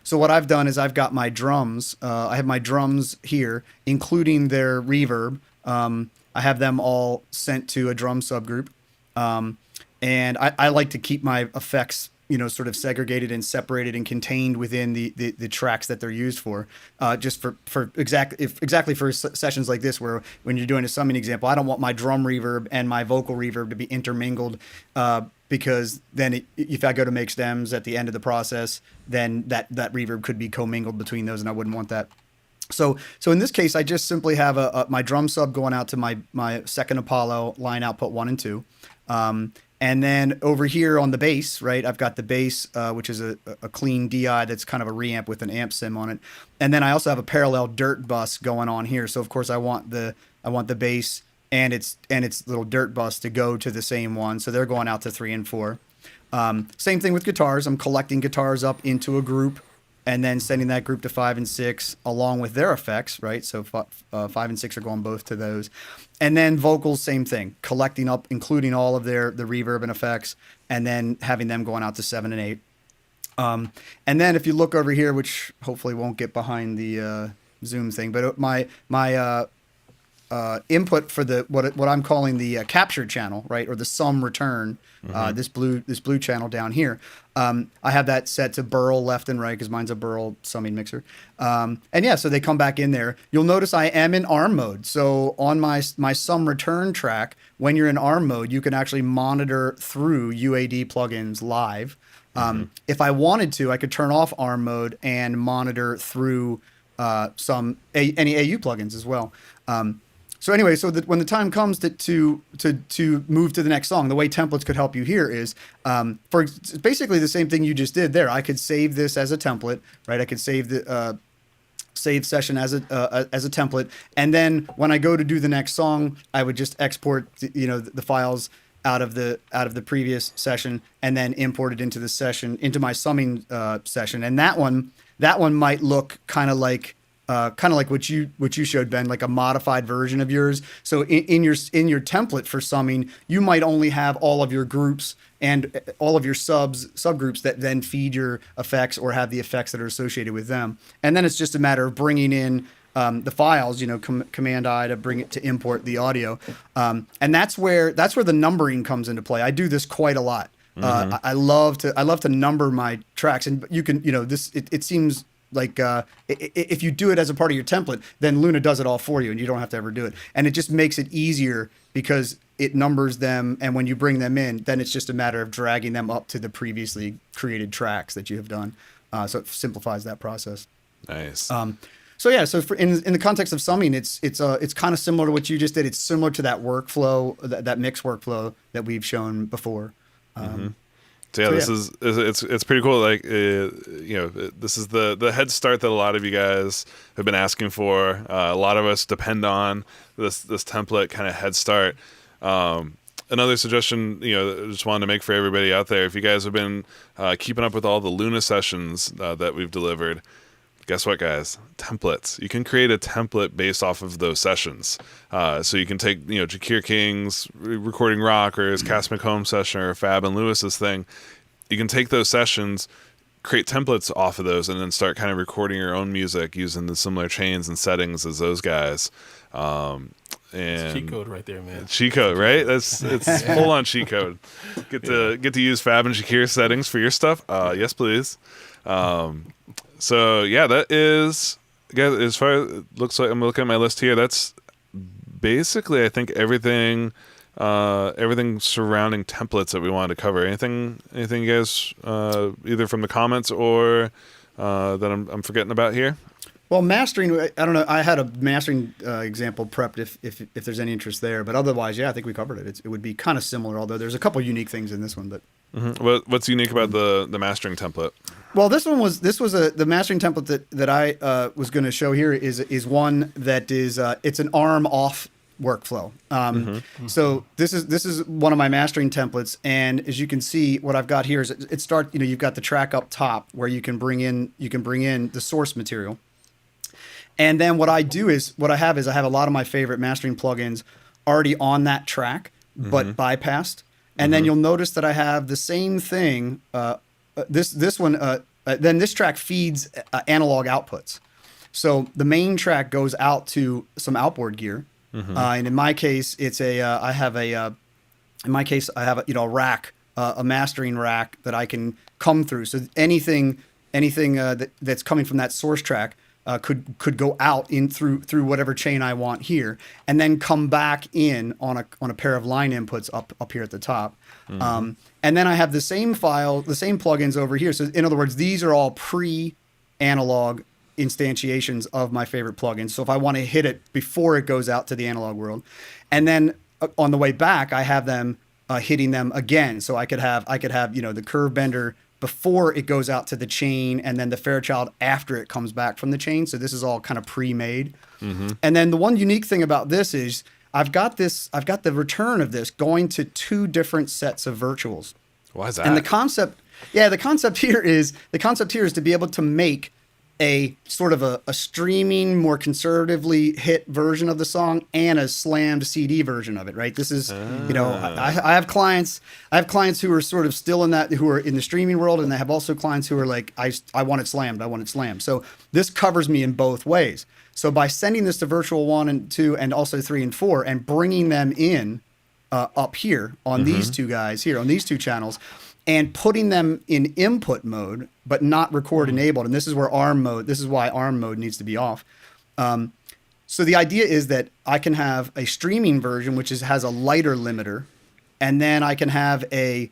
D: So what I've done is I've got my drums, I have my drums here, including their reverb. I have them all sent to a drum subgroup. And I like to keep my effects sort of segregated and separated and contained within the tracks that they're used for, just for exactly for sessions like this, where when you're doing a summing example, I don't want my drum reverb and my vocal reverb to be intermingled, because then if I go to make stems at the end of the process, then that reverb could be commingled between those, and I wouldn't want that. So in this case, I just simply have my drum sub going out to my second Apollo line output 1 and 2. And then over here on the bass, right, I've got the bass, which is a clean DI that's kind of a reamp with an amp sim on it. And then I also have a parallel dirt bus going on here. So of course I want the bass and its little dirt bus to go to the same one. So they're going out to 3 and 4. Same thing with guitars. I'm collecting guitars up into a group and then sending that group to 5 and 6 along with their effects, right? So 5 and 6 are going both to those. And then vocals, same thing, collecting up, including all of the reverb and effects, and then having them going out to 7 and 8. And then if you look over here, which hopefully won't get behind the Zoom thing, but my input for the what I'm calling the capture channel, right, or the sum return, this blue channel down here. I have that set to burl left and right because mine's a burl summing mixer. And yeah, so they come back in there. You'll notice I am in ARM mode. So on my sum return track, when you're in ARM mode, you can actually monitor through UAD plugins live. If I wanted to, I could turn off ARM mode and monitor through any AU plugins as well. So anyway, so that when the time comes to move to the next song, the way templates could help you here is for basically the same thing you just did there. I could save this as a template, right? I could save the save session as a template, and then when I go to do the next song, I would just export the files out of the previous session and then import it into the session into my summing session, and that one might look kind of like what you showed, Ben, like a modified version of yours. So in your template for summing, you might only have all of your groups and all of your subgroups that then feed your effects or have the effects that are associated with them. And then it's just a matter of bringing in the files, Command I to bring it to import the audio. And that's where the numbering comes into play. I do this quite a lot. I love to number my tracks, and you can, it seems like if you do it as a part of your template, then Luna does it all for you and you don't have to ever do it. And it just makes it easier because it numbers them, and when you bring them in, then it's just a matter of dragging them up to the previously created tracks that you have done. So it simplifies that process.
B: Nice.
D: So yeah, so in the context of summing, it's kind of similar to what you just did. It's similar to that workflow, that mix workflow that we've shown before.
B: So yeah, it's pretty cool. Like this is the head start that a lot of you guys have been asking for. A lot of us depend on this template kind of head start. Another suggestion, I just wanted to make for everybody out there: if you guys have been keeping up with all the Luna sessions that we've delivered, guess what, guys? Templates. You can create a template based off of those sessions. So you can take, Jakir King's Recording Rockers, Cass McComb session, or Fab and Lewis's thing. You can take those sessions, create templates off of those, and then start kind of recording your own music using the similar chains and settings as those guys. And
C: it's cheat code right there, man.
B: Cheat code, right? It's full on cheat code. Get to use Fab and Jakir settings for your stuff. Yes, please. So yeah, that is, guys, as far as it looks like, I'm looking at my list here. That's basically, I think, everything surrounding templates that we wanted to cover. Anything you guys, either from the comments or that I'm forgetting about here?
D: Well, mastering, I don't know. I had a mastering example prepped if there's any interest there, but otherwise, yeah, I think we covered it. It would be kind of similar, although there's a couple unique things in this one. But
B: what's unique about the mastering template?
D: Well, the mastering template that I was going to show here is one that is it's an arm off workflow. So this is one of my mastering templates, and as you can see, what I've got here is you've got the track up top where you can bring in the source material. And then what I have a lot of my favorite mastering plugins already on that track, but bypassed. And then you'll notice that I have the same thing. This one, then this track feeds analog outputs. So the main track goes out to some outboard gear, and in my case, I have a rack, a mastering rack that I can come through. So anything that's coming from that source track could go out in through whatever chain I want here, and then come back in on a pair of line inputs up here at the top. And then I have the same plugins over here. So in other words, these are all pre-analog instantiations of my favorite plugins. So if I want to hit it before it goes out to the analog world, and then on the way back, I have them hitting them again. So I could have the curve bender before it goes out to the chain, and then the Fairchild after it comes back from the chain. So this is all kind of pre-made. And then the one unique thing about this is I've got the return of this going to 2 different sets of virtuals.
B: Why is that?
D: And the concept here is to be able to make a sort of a streaming, more conservatively hit version of the song and a slammed CD version of it, right? This is, I have clients who are sort of still who are in the streaming world, and they have also clients who are like, I want it slammed. So this covers me in both ways. So by sending this to Virtual 1 and 2 and also 3 and 4 and bringing them in up here on these two guys here, on these 2 channels, and putting them in input mode, but not record enabled. And this is why ARM mode needs to be off. So the idea is that I can have a streaming version, which has a lighter limiter, and then I can have a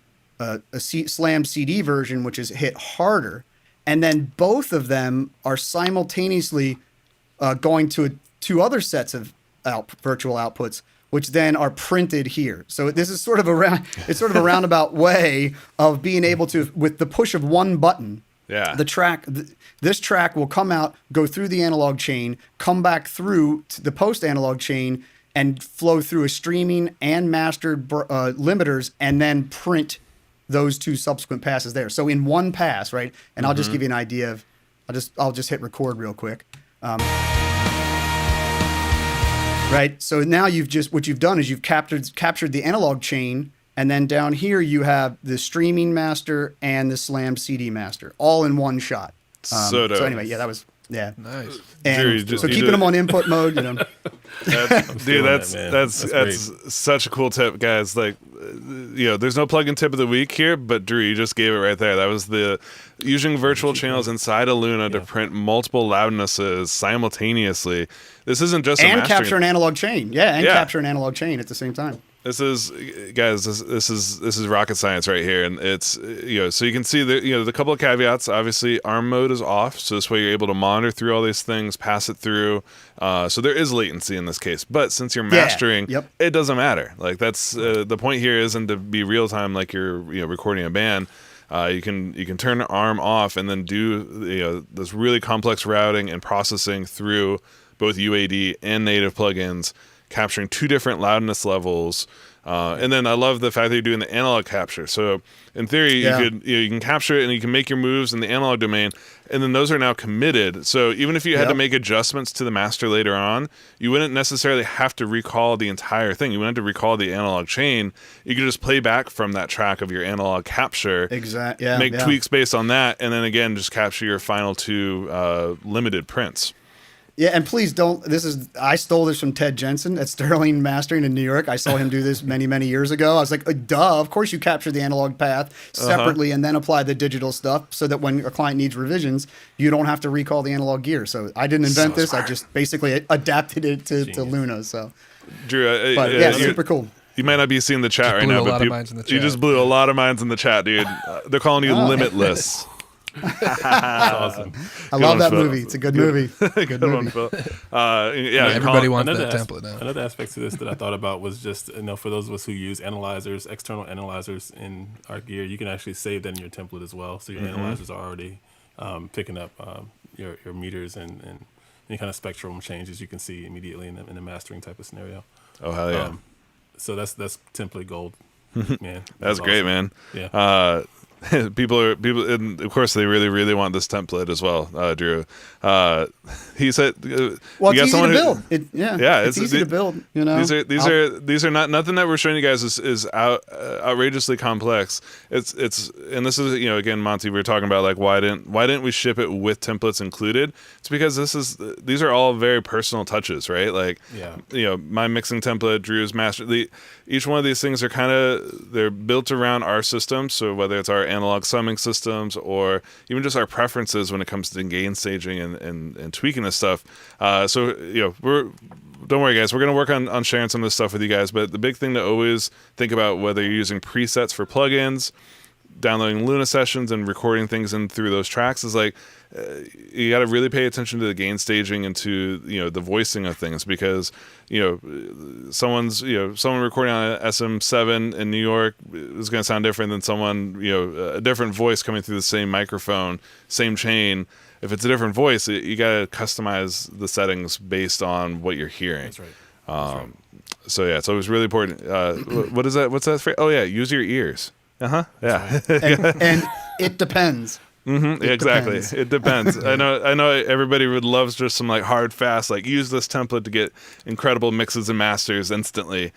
D: slam CD version, which is hit harder. And then both of them are simultaneously going to 2 other sets of virtual outputs, which then are printed here. So this is sort of a roundabout way of being able to, with the push of one button, this track will come out, go through the analog chain, come back through to the post analog chain, and flow through a streaming and mastered limiters, and then print those 2 subsequent passes there. So in one pass, right? And I'll just give you an idea of, I'll just hit record real quick. Right. So now what you've done is you've captured the analog chain, and then down here you have the streaming master and the slam CD master all in one shot. So anyway, that was
E: Nice.
D: And so keeping them on input mode,
B: That's such a cool tip, guys. Like, there's no plugin tip of the week here, but Drew, you just gave it right there. That was using virtual channels inside of Luna to print multiple loudnesses simultaneously. This isn't just
D: capture an analog chain. Capture an analog chain at the same time.
B: This is, guys. This is rocket science right here, and it's so you can see the couple of caveats. Obviously, ARM mode is off, so this way you're able to monitor through all these things, pass it through. So there is latency in this case, but since you're mastering, it doesn't matter. Like that's the point here isn't to be real time like you're recording a band. You can turn ARM off and then do this really complex routing and processing through both UAD and native plugins, capturing 2 different loudness levels. And then I love the fact that you're doing the analog capture. So in theory, you can capture it and you can make your moves in the analog domain, and then those are now committed. So even if you had to make adjustments to the master later on, you wouldn't necessarily have to recall the entire thing. You wouldn't have to recall the analog chain. You could just play back from that track of your analog capture, make tweaks based on that, and then again, just capture your final 2 limited prints.
D: Yeah, and please don't. I stole this from Ted Jensen at Sterling Mastering in New York. I saw him do this many, many years ago. I was like, duh, of course you capture the analog path separately and then apply the digital stuff so that when a client needs revisions, you don't have to recall the analog gear. So I didn't invent this. Smart. I just basically adapted it to Luna. So,
B: Drew,
D: super cool.
B: You might not be seeing the chat right now, but you just blew a lot of minds in the chat, dude. They're calling you Limitless.
C: Awesome.
D: I love that movie. It's a good movie.
B: Good movie. Phil.
E: Everybody wants that template now.
C: Another aspect to this that I thought about was just, for those of us who use analyzers, external analyzers in our gear, you can actually save that in your template as well. So your analyzers are already picking up your meters and any kind of spectrum changes you can see immediately in the mastering type of scenario.
B: Oh, hell yeah.
C: So that's template gold, man.
B: That's great,
C: awesome.
B: man.
C: Yeah.
B: People, and of course, they really, really want this template as well, Drew. He said,
D: "Well, it's easy to build. It's easy to build.
B: These are not nothing that we're showing you guys is outrageously complex. It's and this is again, Monty, we were talking about like why didn't we ship it with templates included? It's because these are all very personal touches, right? Like my mixing template, Drew's master. Each one of these things are they're built around our system. So whether it's our analog summing systems or even just our preferences when it comes to gain staging and tweaking this stuff. So don't worry, guys. We're going to work on sharing some of this stuff with you guys. But the big thing to always think about, whether you're using presets for plugins, downloading Luna sessions and recording things in through those tracks is like you got to really pay attention to the gain staging and to the voicing of things, because someone recording on an SM7 in New York is going to sound different than someone a different voice coming through the same microphone, same chain. If it's a different voice, you got to customize the settings based on what you're hearing.
C: That's right.
B: So yeah, so it was really important. What is that? What's that phrase? Oh yeah, use your ears. Yeah.
D: And it depends.
B: Mm-hmm. Exactly.
D: Depends.
B: It depends. I know everybody would love just some like hard, fast, like use this template to get incredible mixes and masters instantly.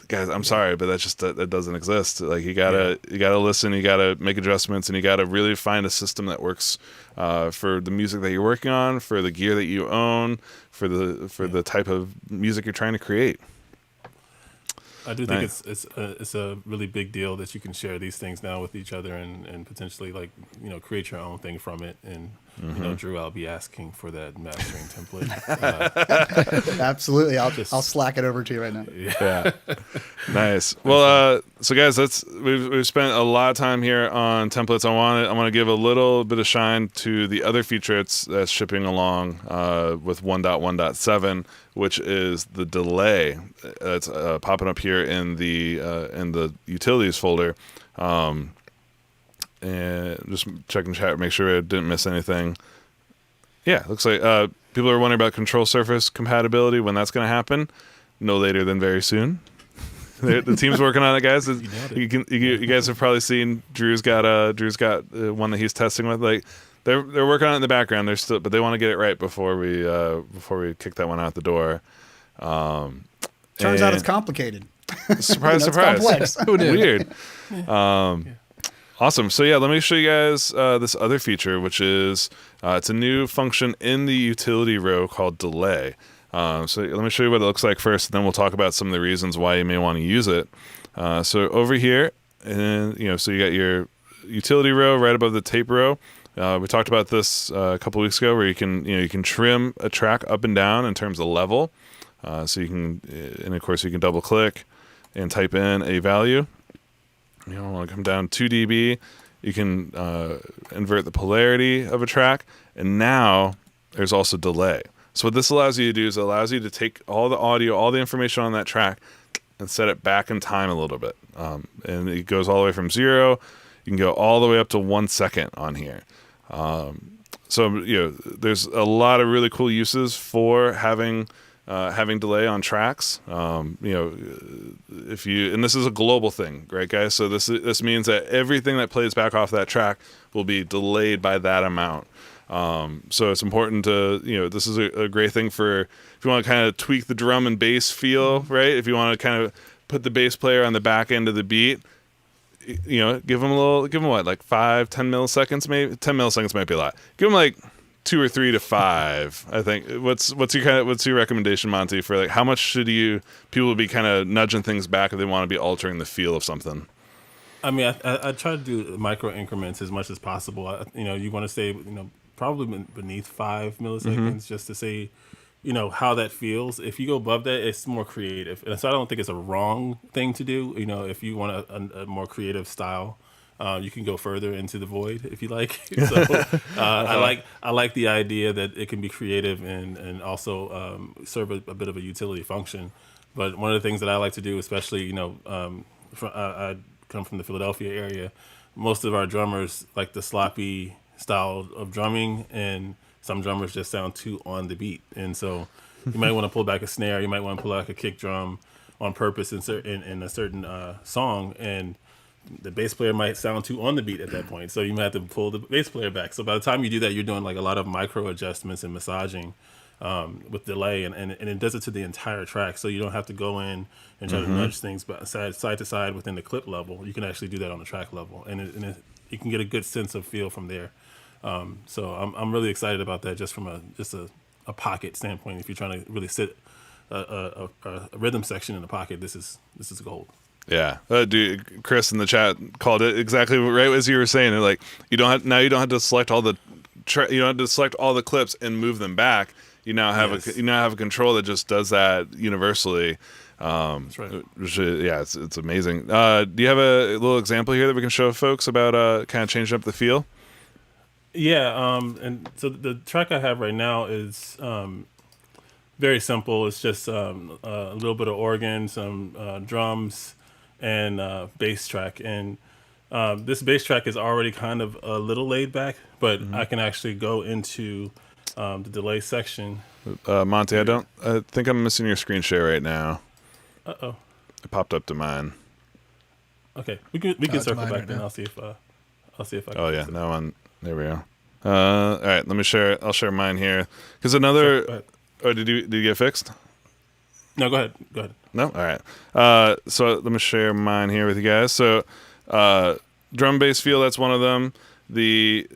B: Guys, I'm sorry, but that doesn't exist. Like you gotta listen, you gotta make adjustments, and you gotta really find a system that works for the music that you're working on, for the gear that you own, for the type of music you're trying to create.
C: I do think it's a really big deal that you can share these things now with each other and potentially create your own thing from it. And Drew, I'll be asking for that mastering template.
D: Absolutely, I'll slack it over to you right now.
B: Yeah. Nice. Well, so guys, we've spent a lot of time here on templates. I want to give a little bit of shine to the other feature that's shipping along with 1.1.7, which is the delay. It's popping up here in the utilities folder. And just checking chat, make sure I didn't miss anything. Yeah, looks like people are wondering about control surface compatibility, when that's going to happen. No later than very soon. The team's working on it, guys. You guys have probably seen Drew's got one that he's testing with. Like they're working on it in the background. But they want to get it right before we kick that one out the door.
D: Turns out it's complicated.
B: Surprise, surprise.
D: It's complex.
E: Who knew?
B: Weird. Awesome. So yeah, let me show you guys this other feature, which is it's a new function in the utility row called delay. So let me show you what it looks like first, and then we'll talk about some of the reasons why you may want to use it. So over here, and so you got your utility row right above the tape row. We talked about this a couple weeks ago, where you can trim a track up and down in terms of level. So you can, and of course you can double click and type in a value. You want to come down 2 dB. You can invert the polarity of a track, and now there's also delay. So what this allows you to do is it allows you to take all the audio, all the information on that track, and set it back in time a little bit. And it goes all the way from 0. You can go all the way up to 1 second on here. So there's a lot of really cool uses for having delay on tracks. And this is a global thing, right, guys? So this means that everything that plays back off that track will be delayed by that amount. So it's important to, this is a great thing for if you want to kind of tweak the drum and bass feel, right? If you want to kind of put the bass player on the back end of the beat, give them like 5, 10 milliseconds, maybe 10 milliseconds might be a lot. Give them like 2 or 3 to 5, I think. What's your recommendation, Monty, for like how much should people be kind of nudging things back if they want to be altering the feel of something?
C: I mean, I try to do micro increments as much as possible. You want to stay, probably beneath 5 milliseconds, just to say, how that feels. If you go above that, it's more creative. And so I don't think it's a wrong thing to do. If you want a more creative style, you can go further into the void if you like. So I like the idea that it can be creative and also serve a bit of a utility function. But one of the things that I like to do, especially I come from the Philadelphia area, most of our drummers like the sloppy style of drumming, and some drummers just sound too on the beat. And so you might want to pull back a snare, you might want to pull back a kick drum on purpose in a certain song, and the bass player might sound too on the beat at that point. So you might have to pull the bass player back. So by the time you do that, you're doing like a lot of micro adjustments and massaging with delay, and it does it to the entire track. So you don't have to go in and try to nudge things side to side within the clip level. You can actually do that on the track level, and you can get a good sense of feel from there. So I'm really excited about that, just from a pocket standpoint. If you're trying to really sit a rhythm section in the pocket, this is gold.
B: Yeah, dude, Chris in the chat called it exactly right as you were saying. Like you don't have to select all the you don't have to select all the clips and move them back. You now have a control that just does that universally.
C: That's right.
B: It's amazing. Do you have a little example here that we can show folks about kind of changing up the feel?
C: Yeah, and so the track I have right now is very simple. It's just a little bit of organ, some drums, and bass track. And this bass track is already kind of a little laid back, but I can actually go into the delay section.
B: Monty, I think I'm missing your screen share right now.
C: Uh-oh.
B: It popped up to mine.
C: Okay, we can circle back
E: right
C: then.
E: now.
C: I'll see if I can.
B: Oh yeah,
C: fix it.
B: that one. There we go. All right, let me share. I'll share mine here because another.
C: Go ahead.
B: Oh, did you get fixed?
C: No, go ahead.
B: No. All right. So let me share mine here with you guys. So, drum bass feel. That's one of them. There's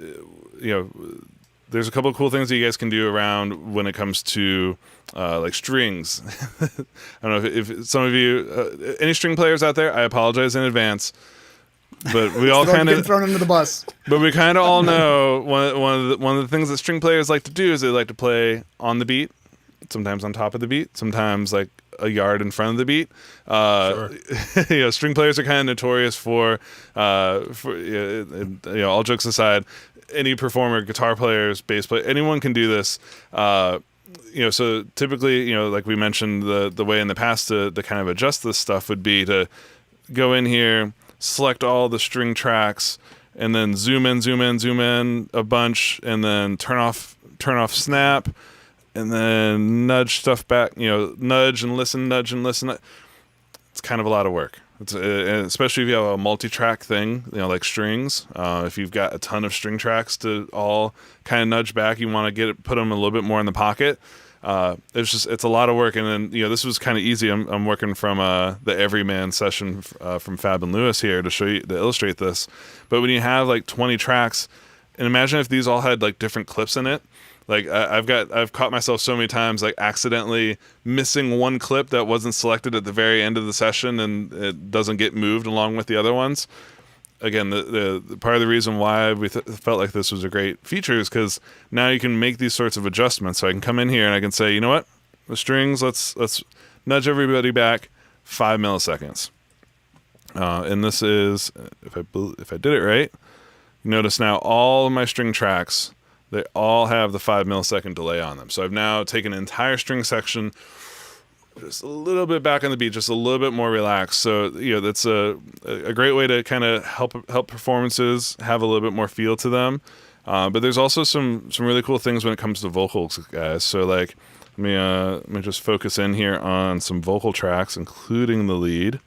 B: a couple of cool things that you guys can do around when it comes to like strings. I don't know if some of you, any string players out there, I apologize in advance. But we all kind of
D: thrown under the bus.
B: But we kind of all know one of the things that string players like to do is they like to play on the beat, sometimes on top of the beat, sometimes like a yard in front of the beat.
C: Sure.
B: String players are kind of notorious for all jokes aside, any performer, guitar players, bass player, anyone can do this. So typically, like we mentioned, the way in the past to kind of adjust this stuff would be to go in here, select all the string tracks, and then zoom in a bunch, and then turn off snap, and then nudge stuff back, nudge and listen. It's kind of a lot of work. It's especially if you have a multi-track thing, like strings. If you've got a ton of string tracks to all kind of nudge back, you want to put them a little bit more in the pocket. It's a lot of work. And then this was kind of easy. I'm working from the Everyman session from Fab and Lewis here to illustrate this. But when you have like 20 tracks, and imagine if these all had like different clips in it. Like I've caught myself so many times like accidentally missing one clip that wasn't selected at the very end of the session, and it doesn't get moved along with the other ones. Again, the part of the reason why we felt like this was a great feature is because now you can make these sorts of adjustments. So I can come in here and I can say, you know what, the strings, let's nudge everybody back 5 milliseconds. And this is, if I did it right, you notice now all of my string tracks, they all have the 5 millisecond delay on them. So I've now taken an entire string section, just a little bit back on the beat, just a little bit more relaxed. So that's a great way to kind of help performances have a little bit more feel to them. But there's also some really cool things when it comes to vocals, guys. So like let me just focus in here on some vocal tracks, including the lead.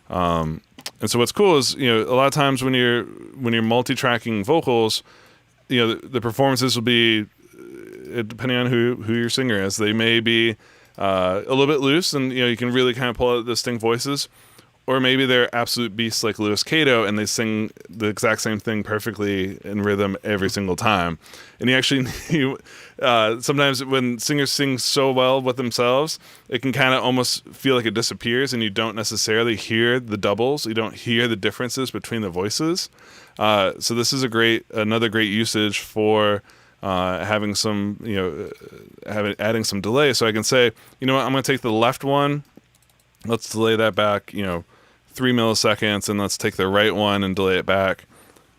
B: And so what's cool is a lot of times when you're multi-tracking vocals, the performances will be, depending on who your singer is, they may be a little bit loose, and you can really kind of pull out distinct voices, or maybe they're absolute beasts like Louis Cato and they sing the exact same thing perfectly in rhythm every single time. And sometimes when singers sing so well with themselves, it can kind of almost feel like it disappears, and you don't necessarily hear the doubles, you don't hear the differences between the voices. So this is another great usage for having some, adding some delay. So I can say, I'm going to take the left one, let's delay that back, 3 milliseconds, and let's take the right one and delay it back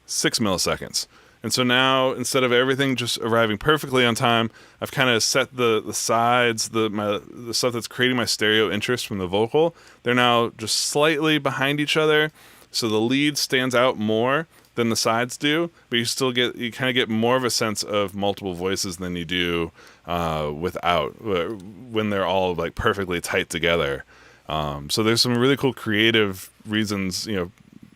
B: 6 milliseconds. And so now, instead of everything just arriving perfectly on time, I've kind of set the sides, the stuff that's creating my stereo interest from the vocal. They're now just slightly behind each other, so the lead stands out more than the sides do, but you kind of get more of a sense of multiple voices than you do when they're all like perfectly tight together. So there's some really cool creative reasons,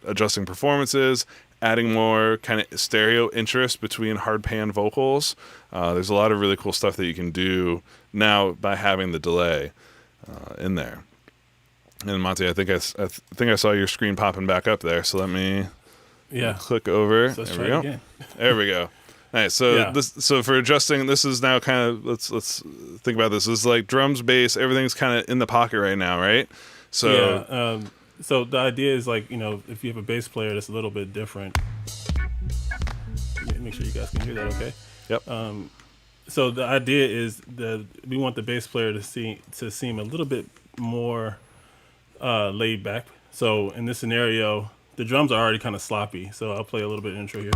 B: adjusting performances, adding more kind of stereo interest between hard pan vocals. There's a lot of really cool stuff that you can do now by having the delay in there. And Monty, I think I saw your screen popping back up there. So let me click over.
C: So let's
B: there we
C: try
B: go.
C: it again.
B: There we go. Nice. So so for adjusting, this is now kind of let's think about this. This is like drums, bass, everything's kind of in the pocket right now, right? So
C: so the idea is like if you have a bass player that's a little bit different. Make sure you guys can hear that, okay?
B: Yep.
C: So the idea is we want the bass player to seem a little bit more laid back. So in this scenario, the drums are already kind of sloppy. So I'll play a little bit of intro here.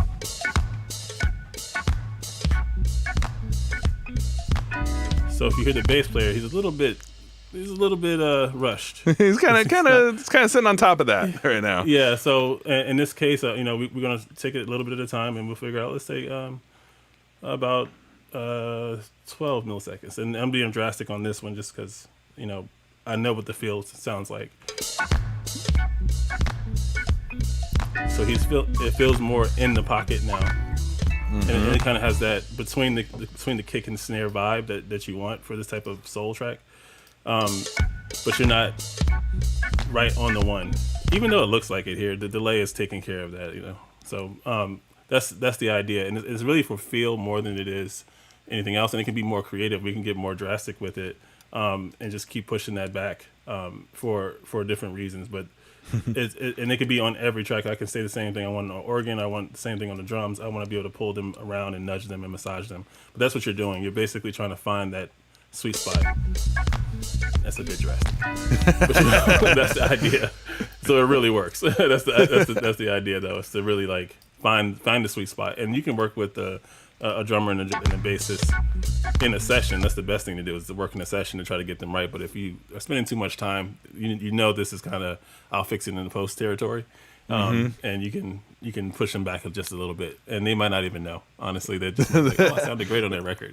C: So if you hear the bass player, he's a little bit rushed.
B: He's kind of sitting on top of that right now.
C: Yeah. So in this case, we're gonna take it a little bit at a time, and we'll figure out. Let's say about 12 milliseconds, and I'm being drastic on this one just because I know what the feel sounds like. So it feels more in the pocket now. And it kind of has that between the kick and snare vibe that you want for this type of soul track. But you're not right on the one, even though it looks like it here. The delay is taking care of that, So that's the idea, and it's really for feel more than it is anything else. And it can be more creative. We can get more drastic with it, and just keep pushing that back for different reasons. But and it could be on every track. I can say the same thing. I want it on organ. I want the same thing on the drums. I want to be able to pull them around and nudge them and massage them. But that's what you're doing. You're basically trying to find that sweet spot. That's a bit drastic, but that's the idea. So it really works. That's the idea, though. Is to really like find the sweet spot, and you can work with a drummer and a bassist in a session. That's the best thing to do, is to work in a session to try to get them right. But if you are spending too much time, this is kind of I'll fix it in the post territory, and you can push them back just a little bit, and they might not even know. Honestly, they're just like, "Oh, I sounded great on that record,"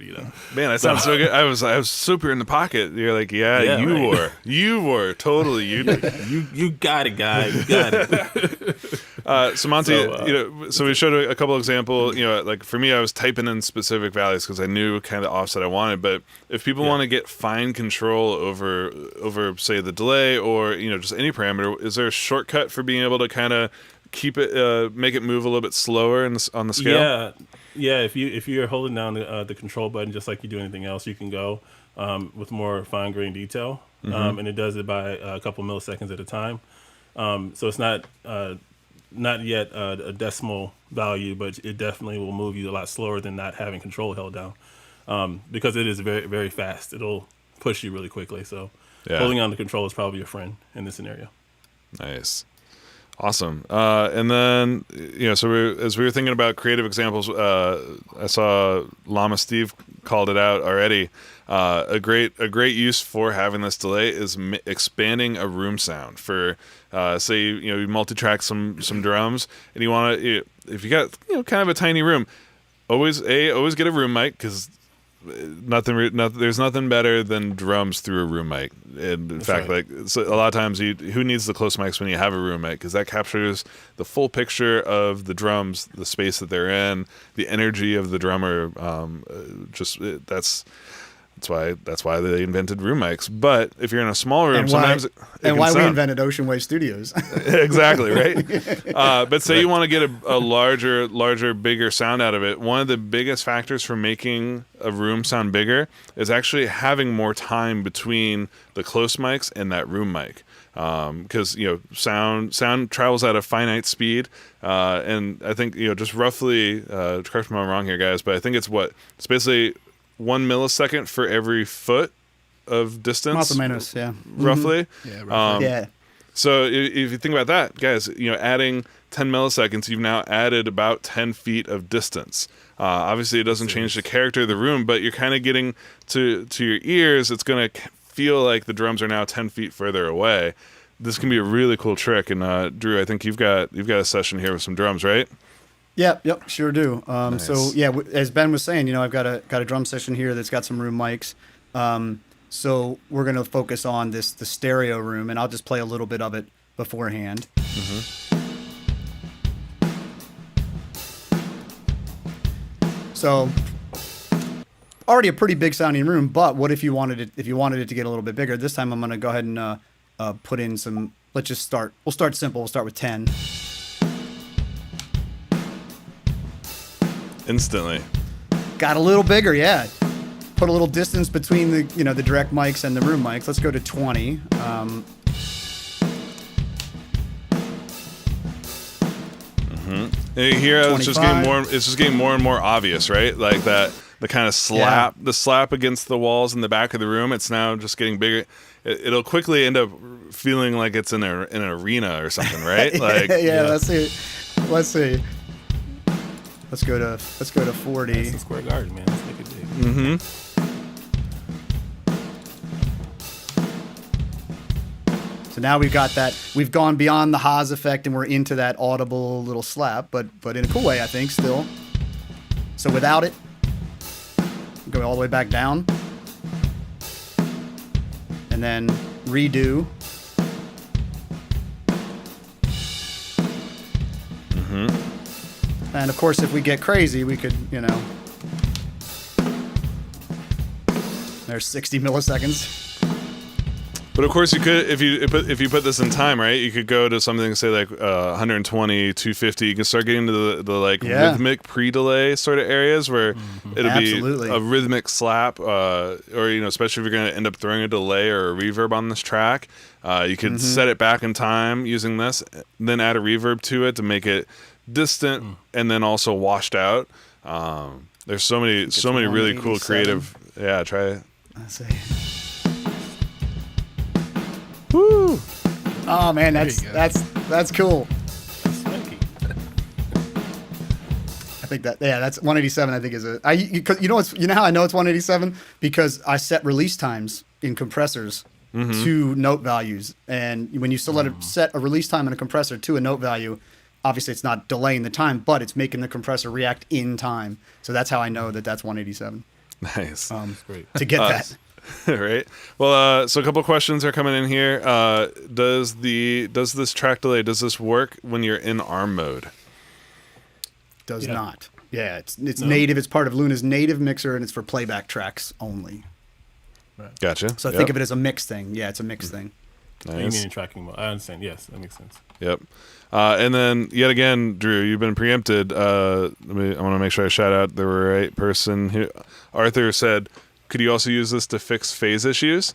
B: Man, I sound so good. I was super in the pocket. You're like, you were totally
C: you got it, guy. You got it.
B: So Monty, so we showed a couple examples. Like for me, I was typing in specific values because I knew kind of the offset I wanted. But if people want to get fine control over say the delay or just any parameter, is there a shortcut for being able to kind of keep it, make it move a little bit slower on the scale?
C: Yeah. If you're holding down the control button just like you do anything else, you can go with more fine grained detail, and it does it by a couple milliseconds at a time. So it's not yet a decimal value, but it definitely will move you a lot slower than not having control held down, because it is very, very fast. It'll push you really quickly. So holding on to control is probably your friend in this scenario.
B: Nice. Awesome. And then, so as we were thinking about creative examples, I saw Llama Steve called it out already. A great use for having this delay is expanding a room sound for, say, you multi-track some drums, and you want to, if you got, kind of a tiny room, always get a room mic, because there's nothing better than drums through a room mic. And in fact,
C: right.
B: So a lot of times who needs the close mics when you have a room mic, because that captures the full picture of the drums, the space that they're in, the energy of the drummer. That's why they invented room mics. But if you're in a small room, sometimes
D: we invented Ocean Wave Studios.
B: Exactly, right? But say you want to get a larger, bigger sound out of it. One of the biggest factors for making a room sound bigger is actually having more time between the close mics and that room mic. Because sound travels at a finite speed, and I think just roughly, correct me if I'm wrong here, guys, but I think it's basically 1 millisecond for every foot of distance.
D: Más o menos, yeah.
B: Roughly.
E: Yeah, roughly.
D: Yeah.
B: So if you think about that, guys, adding 10 milliseconds, you've now added about 10 feet of distance. Obviously, it doesn't change the character of the room, but you're kind of getting to your ears. It's going to feel like the drums are now 10 feet further away. This can be a really cool trick. And Drew, I think you've got a session here with some drums, right?
D: Yep, sure do.
B: Nice.
D: So yeah, as Ben was saying, I've got a drum session here that's got some room mics. So we're gonna focus on the stereo room, and I'll just play a little bit of it beforehand. So already a pretty big sounding room, but what if you wanted it to get a little bit bigger? This time I'm gonna go ahead and put in some. Let's just start. We'll start simple. We'll start with 10.
B: Instantly.
D: Got a little bigger, yeah. Put a little distance between the direct mics and the room mics. Let's go to 20.
B: And here it's just
D: 25.
B: getting more. It's just getting more and more obvious, right? Like that, the kind of slap, the slap against the walls in the back of the room. It's now just getting bigger. It'll quickly end up feeling like it's in an arena or something, right? Like,
D: yeah. Let's see. Let's go to 40.
C: Madison Square Garden, man. Let's make it big.
B: Mm-hmm.
D: So now we've got that. We've gone beyond the Haas effect, and we're into that audible little slap, but in a cool way, I think. Still. So without it, go all the way back down, and then redo. And of course, if we get crazy, we could, there's 60 milliseconds.
B: But of course, you could if you put this in time, right? You could go to something say like 120, 250. You can start getting to the rhythmic pre-delay sort of areas where it'll
D: Absolutely.
B: be a rhythmic slap, or especially if you're going to end up throwing a delay or a reverb on this track. You could set it back in time using this, then add a reverb to it to make it distant and then also washed out. There's so many really cool creative. Yeah, try it.
D: Let's see. Woo! Oh man, that's cool.
C: Swanky.
D: I think that's 187. I think is you know how I know it's 187 because I set release times in compressors to note values, and when you set a release time in a compressor to a note value, obviously it's not delaying the time, but it's making the compressor react in time. So that's how I know that that's 187.
B: Nice.
C: Great.
D: To get that.
B: Right. Well, so a couple questions are coming in here. Does this track delay, does this work when you're in ARM mode?
D: Does not. Yeah, it's native. It's part of Luna's native mixer, and it's for playback tracks only.
C: Right.
B: Gotcha.
D: So think of it as a mix thing. Yeah, it's a mix thing.
C: You
B: Nice.
C: mean in tracking mode? I understand. Yes, that makes sense.
B: Yep. And then yet again, Drew, you've been preempted. I want to make sure I shout out the right person here. Arthur said, could you also use this to fix phase issues?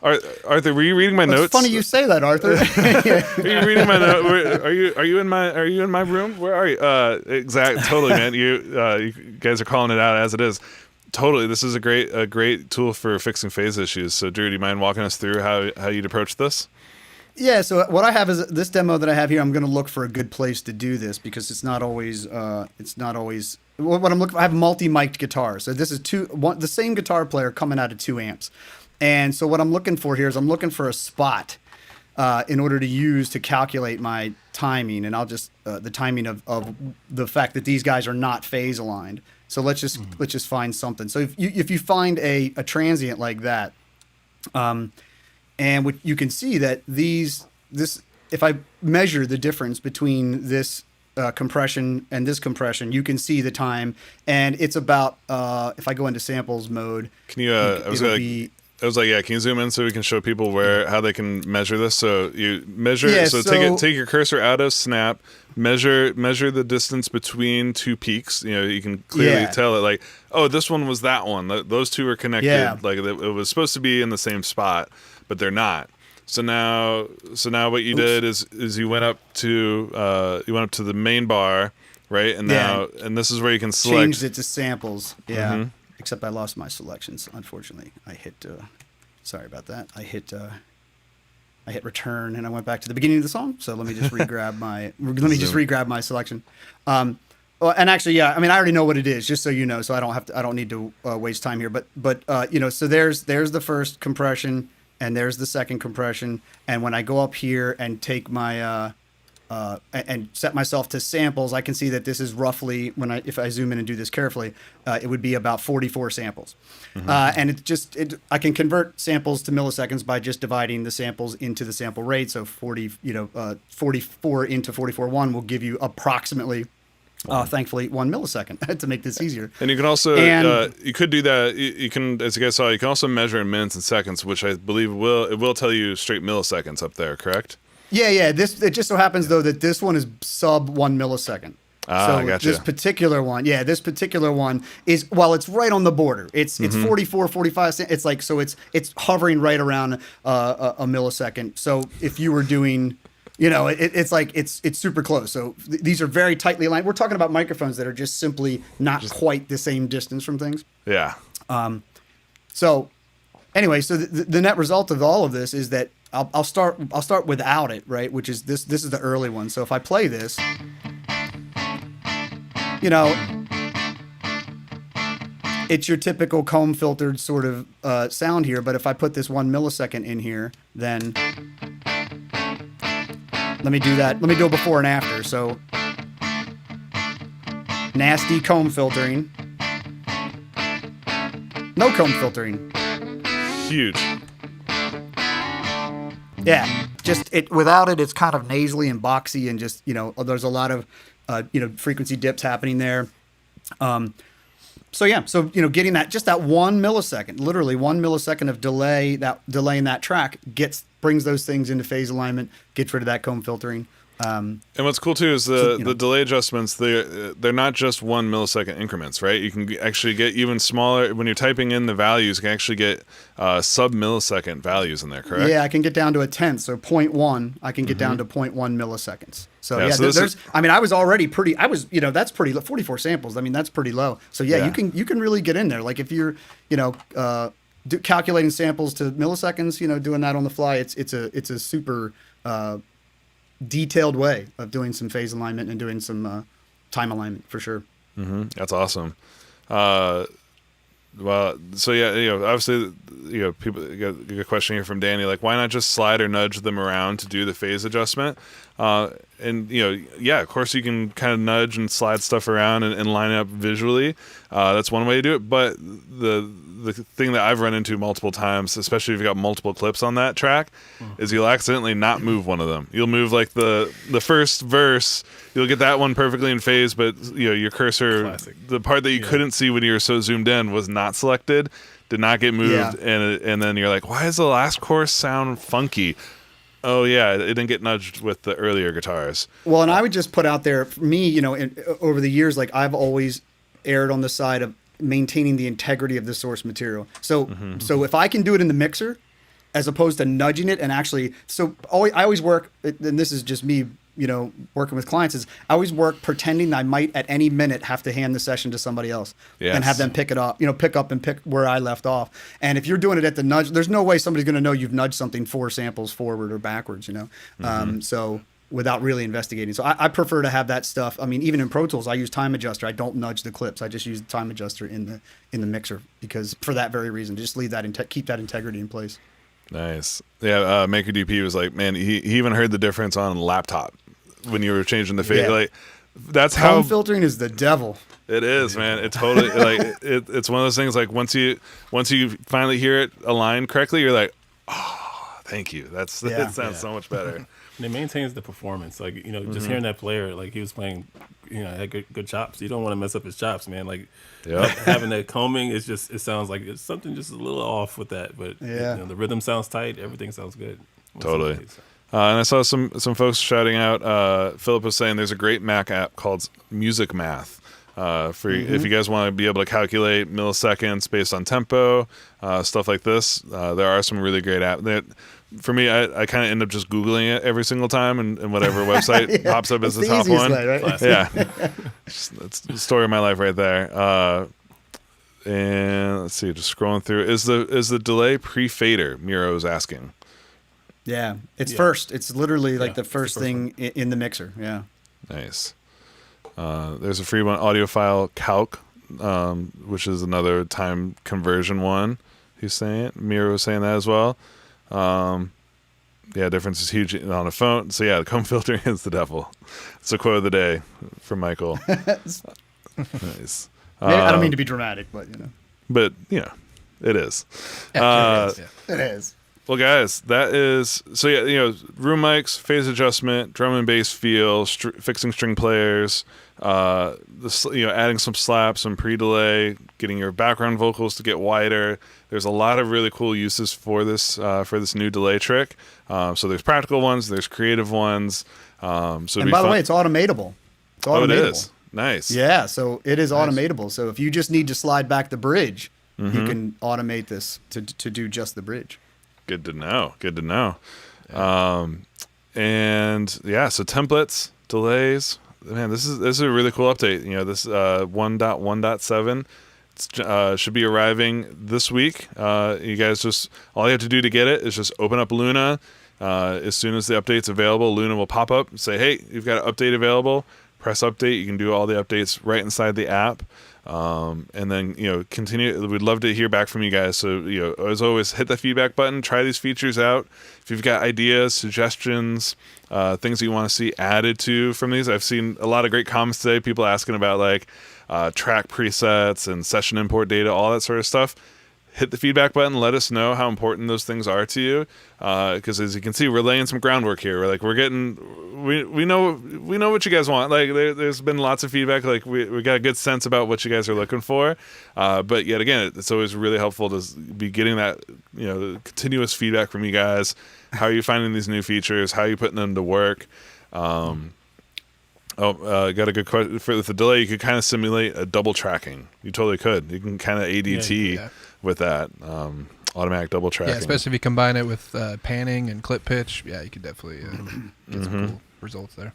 B: Arthur, were you reading my notes?
D: It's funny you say that, Arthur.
B: Are you reading my notes? Are you in my room? Where are you? Totally, man. You guys are calling it out as it is. Totally, this is a great tool for fixing phase issues. So, Drew, do you mind walking us through how you'd approach this?
D: Yeah, so what I have is this demo that I have here. I'm going to look for a good place to do this because it's not always. What I'm looking for, I have multi-mic'd guitar. So this is the same guitar player coming out of 2 amps. And so what I'm looking for here is I'm looking for a spot in order to use to calculate my timing. And I'll just the timing of the fact that these guys are not phase aligned. So let's just find something. So if you find a transient like that, and you can see that if I measure the difference between this compression and this compression, you can see the time, and it's about if I go into samples mode.
B: Can you? I was like, yeah. Can you zoom in so we can show people how they can measure this? So you measure.
D: Yeah,
B: so take your cursor out of snap. Measure the distance between 2 peaks. You can clearly tell it. Like, oh, this one was that one. Those two are connected.
D: Yeah.
B: Like it was supposed to be in the same spot, but they're not. So now what you did is you went up to the main bar, right? And now and this is where you can select.
D: Changed it to samples. Yeah. Except I lost my selections. Unfortunately, I hit. Sorry about that. I hit return and I went back to the beginning of the song. So let me just re-grab my selection. And actually, yeah. I mean, I already know what it is, just so you know. So I don't need to waste time here. But so there's the first compression. And there's the second compression. And when I go up here and take my and set myself to samples, I can see that this is roughly if I zoom in and do this carefully, it would be about 44 samples. And I can convert samples to milliseconds by just dividing the samples into the sample rate. So 44 into 44.1 will give you approximately. Thankfully, 1 millisecond to make this easier.
B: And you can also you could do that. You can, as you guys saw, you can also measure in minutes and seconds, which I believe will tell you straight milliseconds up there. Correct?
D: Yeah. It just so happens though that this one is sub 1 millisecond.
B: Gotcha.
D: This particular one is it's right on the border. It's 44, 45. It's like it's hovering right around a millisecond. So if you were doing it's like it's super close. So these are very tightly aligned. We're talking about microphones that are just simply not quite the same distance from things.
B: Yeah.
D: So anyway, so the net result of all of this is that I'll start without it, right? Which is this is the early one. So if I play this, it's your typical comb filtered sort of sound here. But if I put this 1 millisecond in here, then let me do that. Let me do a before and after. So nasty comb filtering. No comb filtering.
B: Huge.
D: Yeah, just without it, it's kind of nasally and boxy, and just there's a lot of frequency dips happening there. So getting that 1 millisecond, literally 1 millisecond of delay in that track brings those things into phase alignment, gets rid of that comb filtering.
B: And what's cool too is the delay adjustments. They're not just 1 millisecond increments, right? You can actually get even smaller when you're typing in the values. You can actually get sub millisecond values in there, correct?
D: Yeah, I can get down to a tenth. So 0.1, I can get down to 0.1 milliseconds. So I was already pretty. That's pretty low. 44 samples. I mean, that's pretty low. So you can really get in there. Like if you're calculating samples to milliseconds, doing that on the fly, it's a super detailed way of doing some phase alignment and doing some time alignment for sure.
B: Mm-hmm. That's awesome. Obviously, people get a question here from Danny, like, why not just slide or nudge them around to do the phase adjustment? Of course you can kind of nudge and slide stuff around and line it up visually. That's one way to do it. But the thing that I've run into multiple times, especially if you've got multiple clips on that track, is you'll accidentally not move one of them. You'll move like the first verse, you'll get that one perfectly in phase, but your cursor,
C: Classic.
B: the part that you couldn't see when you were so zoomed in was not selected, did not get moved, and then you're like, why does the last chorus sound funky? Oh yeah, it didn't get nudged with the earlier guitars.
D: Well, and I would just put out there, for me, over the years, like I've always erred on the side of maintaining the integrity of the source material. So if I can do it in the mixer, as opposed to nudging it and actually, I always work, and this is just me, working with clients, is I always work pretending I might at any minute have to hand the session to somebody else and have them pick it up, pick up and pick where I left off. And if you're doing it at the nudge, there's no way somebody's going to know you've nudged something 4 samples forward or backwards, so without really investigating. So I prefer to have that stuff. I mean, even in Pro Tools, I use time adjuster. I don't nudge the clips. I just use the time adjuster in the mixer, because for that very reason, just leave that keep that integrity in place.
B: Nice. Yeah. Maker DP was like, man, he even heard the difference on a laptop when you were changing the phase.
D: Yeah.
B: Like, that's
D: Comb
B: how
D: filtering is the devil.
B: it is, man. It totally it's one of those things. Like once you finally hear it aligned correctly, you're like, oh, thank you. It sounds so much better.
C: And it maintains the performance. Like, just hearing that player, like he was playing, had good chops. You don't want to mess up his chops, man. Like, having that combing, it sounds like it's something just a little off with that. But the rhythm sounds tight. Everything sounds good.
B: Totally. And I saw some folks shouting out. Philip was saying there's a great Mac app called Music Math. If you guys want to be able to calculate milliseconds based on tempo, stuff like this, there are some really great apps. For me, I kind of end up just Googling it every single time, and whatever website pops up as the top one.
D: Way, right?
B: Yeah, that's the story of my life right there. And let's see, just scrolling through. Is the delay pre-fader? Miro is asking.
D: Yeah, it's first. It's literally like the first thing in the mixer. Yeah.
B: Nice. There's a free one, audiophile calc, which is another time conversion one. He's saying Miro was saying that as well. Difference is huge on a phone. So the comb filtering is the devil. It's a quote of the day from Michael. Nice.
D: I don't mean to be dramatic, but
B: But it is.
D: It is.
B: Well, guys, that is room mics, phase adjustment, drum and bass feel, fixing string players, adding some slaps, some pre-delay, getting your background vocals to get wider. There's a lot of really cool uses for this new delay trick. So there's practical ones, there's creative ones. And
D: by the way, it's automatable. It's automatable.
B: Oh, it is. Nice.
D: Yeah, so it is automatable. So if you just need to slide back the bridge, you can automate this to do just the bridge.
B: Good to know.
C: Yeah.
B: And yeah, so templates, delays. Man, this is a really cool update. This 1.1.7 should be arriving this week. You guys just, all you have to do to get it is just open up Luna. As soon as the update's available, Luna will pop up and say, hey, you've got an update available. Press update. You can do all the updates right inside the app. And then, continue. We'd love to hear back from you guys. So, as always, hit the feedback button, try these features out. If you've got ideas, suggestions, things that you want to see added to from these. I've seen a lot of great comments today, people asking about track presets and session import data, all that sort of stuff. Hit the feedback button. Let us know how important those things are to you. Because as you can see, we're laying some groundwork here. We know what you guys want. There's been lots of feedback. We got a good sense about what you guys are looking for. But yet again, it's always really helpful to be getting that continuous feedback from you guys. How are you finding these new features? How are you putting them to work? Got a good question. For the delay, you could kind of simulate a double tracking. You totally could. You can kind of ADT with that automatic double tracking.
E: Yeah, especially if you combine it with panning and clip pitch. Yeah, you could definitely get some cool results there.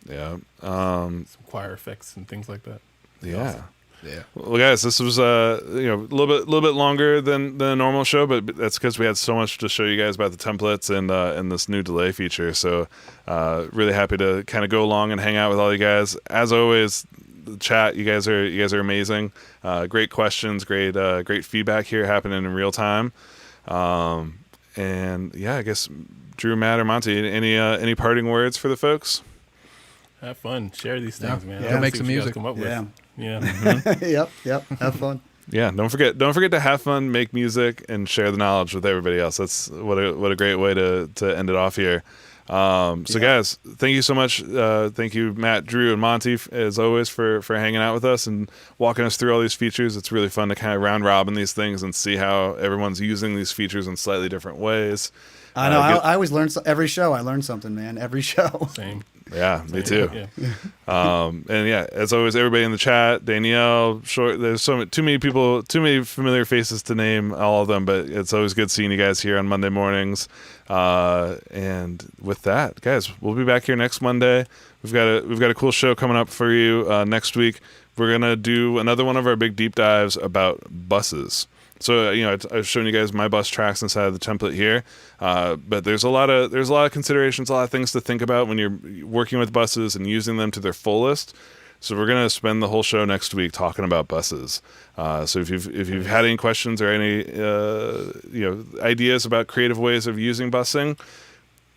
B: Yeah.
C: Some choir effects and things like that.
B: Yeah.
C: Awesome.
E: Yeah.
B: Well, guys, this was a little bit longer than a normal show, but that's because we had so much to show you guys about the templates and this new delay feature. So, really happy to kind of go along and hang out with all you guys. As always, the chat, you guys are amazing. Great questions, great feedback here happening in real time. And yeah, I guess Drew, Matt, or Monty, any parting words for the folks?
C: Have fun. Share these things, man.
D: Yeah.
E: Make some music.
C: Come up with.
D: Yeah.
C: Yeah.
D: Yep. Have fun.
B: Yeah, don't forget to have fun, make music, and share the knowledge with everybody else. That's what a great way to end it off here. Guys, thank you so much. Thank you, Matt, Drew, and Monty, as always, for hanging out with us and walking us through all these features. It's really fun to kind of round robin these things and see how everyone's using these features in slightly different ways.
D: I know. I always learn every show. I learn something, man. Every show.
C: Same.
B: Yeah, me too.
C: Yeah.
B: And yeah, as always, everybody in the chat, Danielle, there's too many people, too many familiar faces to name all of them, but it's always good seeing you guys here on Monday mornings. And with that, guys, we'll be back here next Monday. We've got a cool show coming up for you next week. We're gonna do another one of our big deep dives about buses. So I've shown you guys my bus tracks inside of the template here, but there's a lot of considerations, a lot of things to think about when you're working with buses and using them to their fullest. So we're gonna spend the whole show next week talking about buses. So if you've had any questions or any ideas about creative ways of using busing,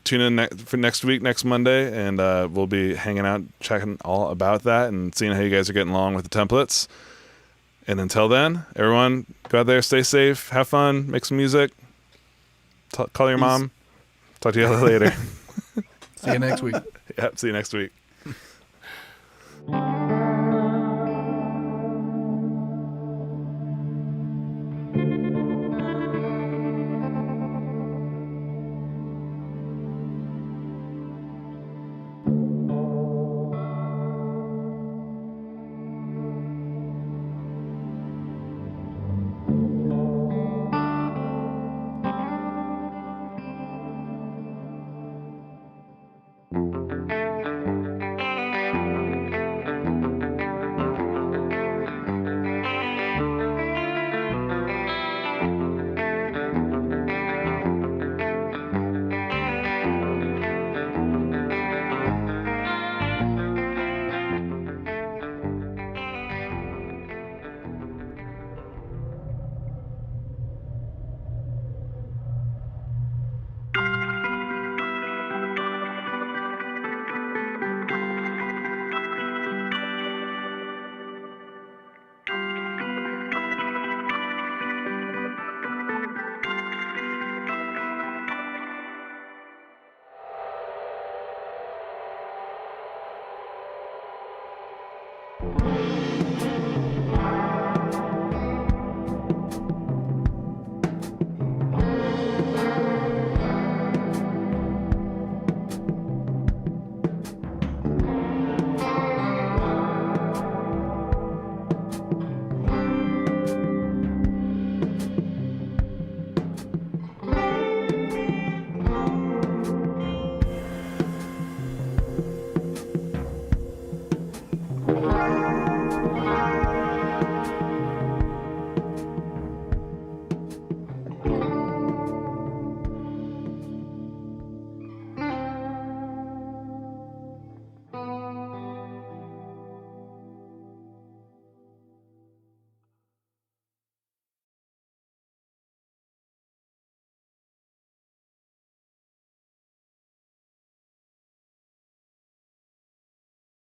B: tune in for next week, next Monday, and we'll be hanging out, checking all about that, and seeing how you guys are getting along with the templates. And until then, everyone, go out there, stay safe, have fun, make some music, call your mom. Talk to you later.
E: See you next week.
B: Yeah, see you next week.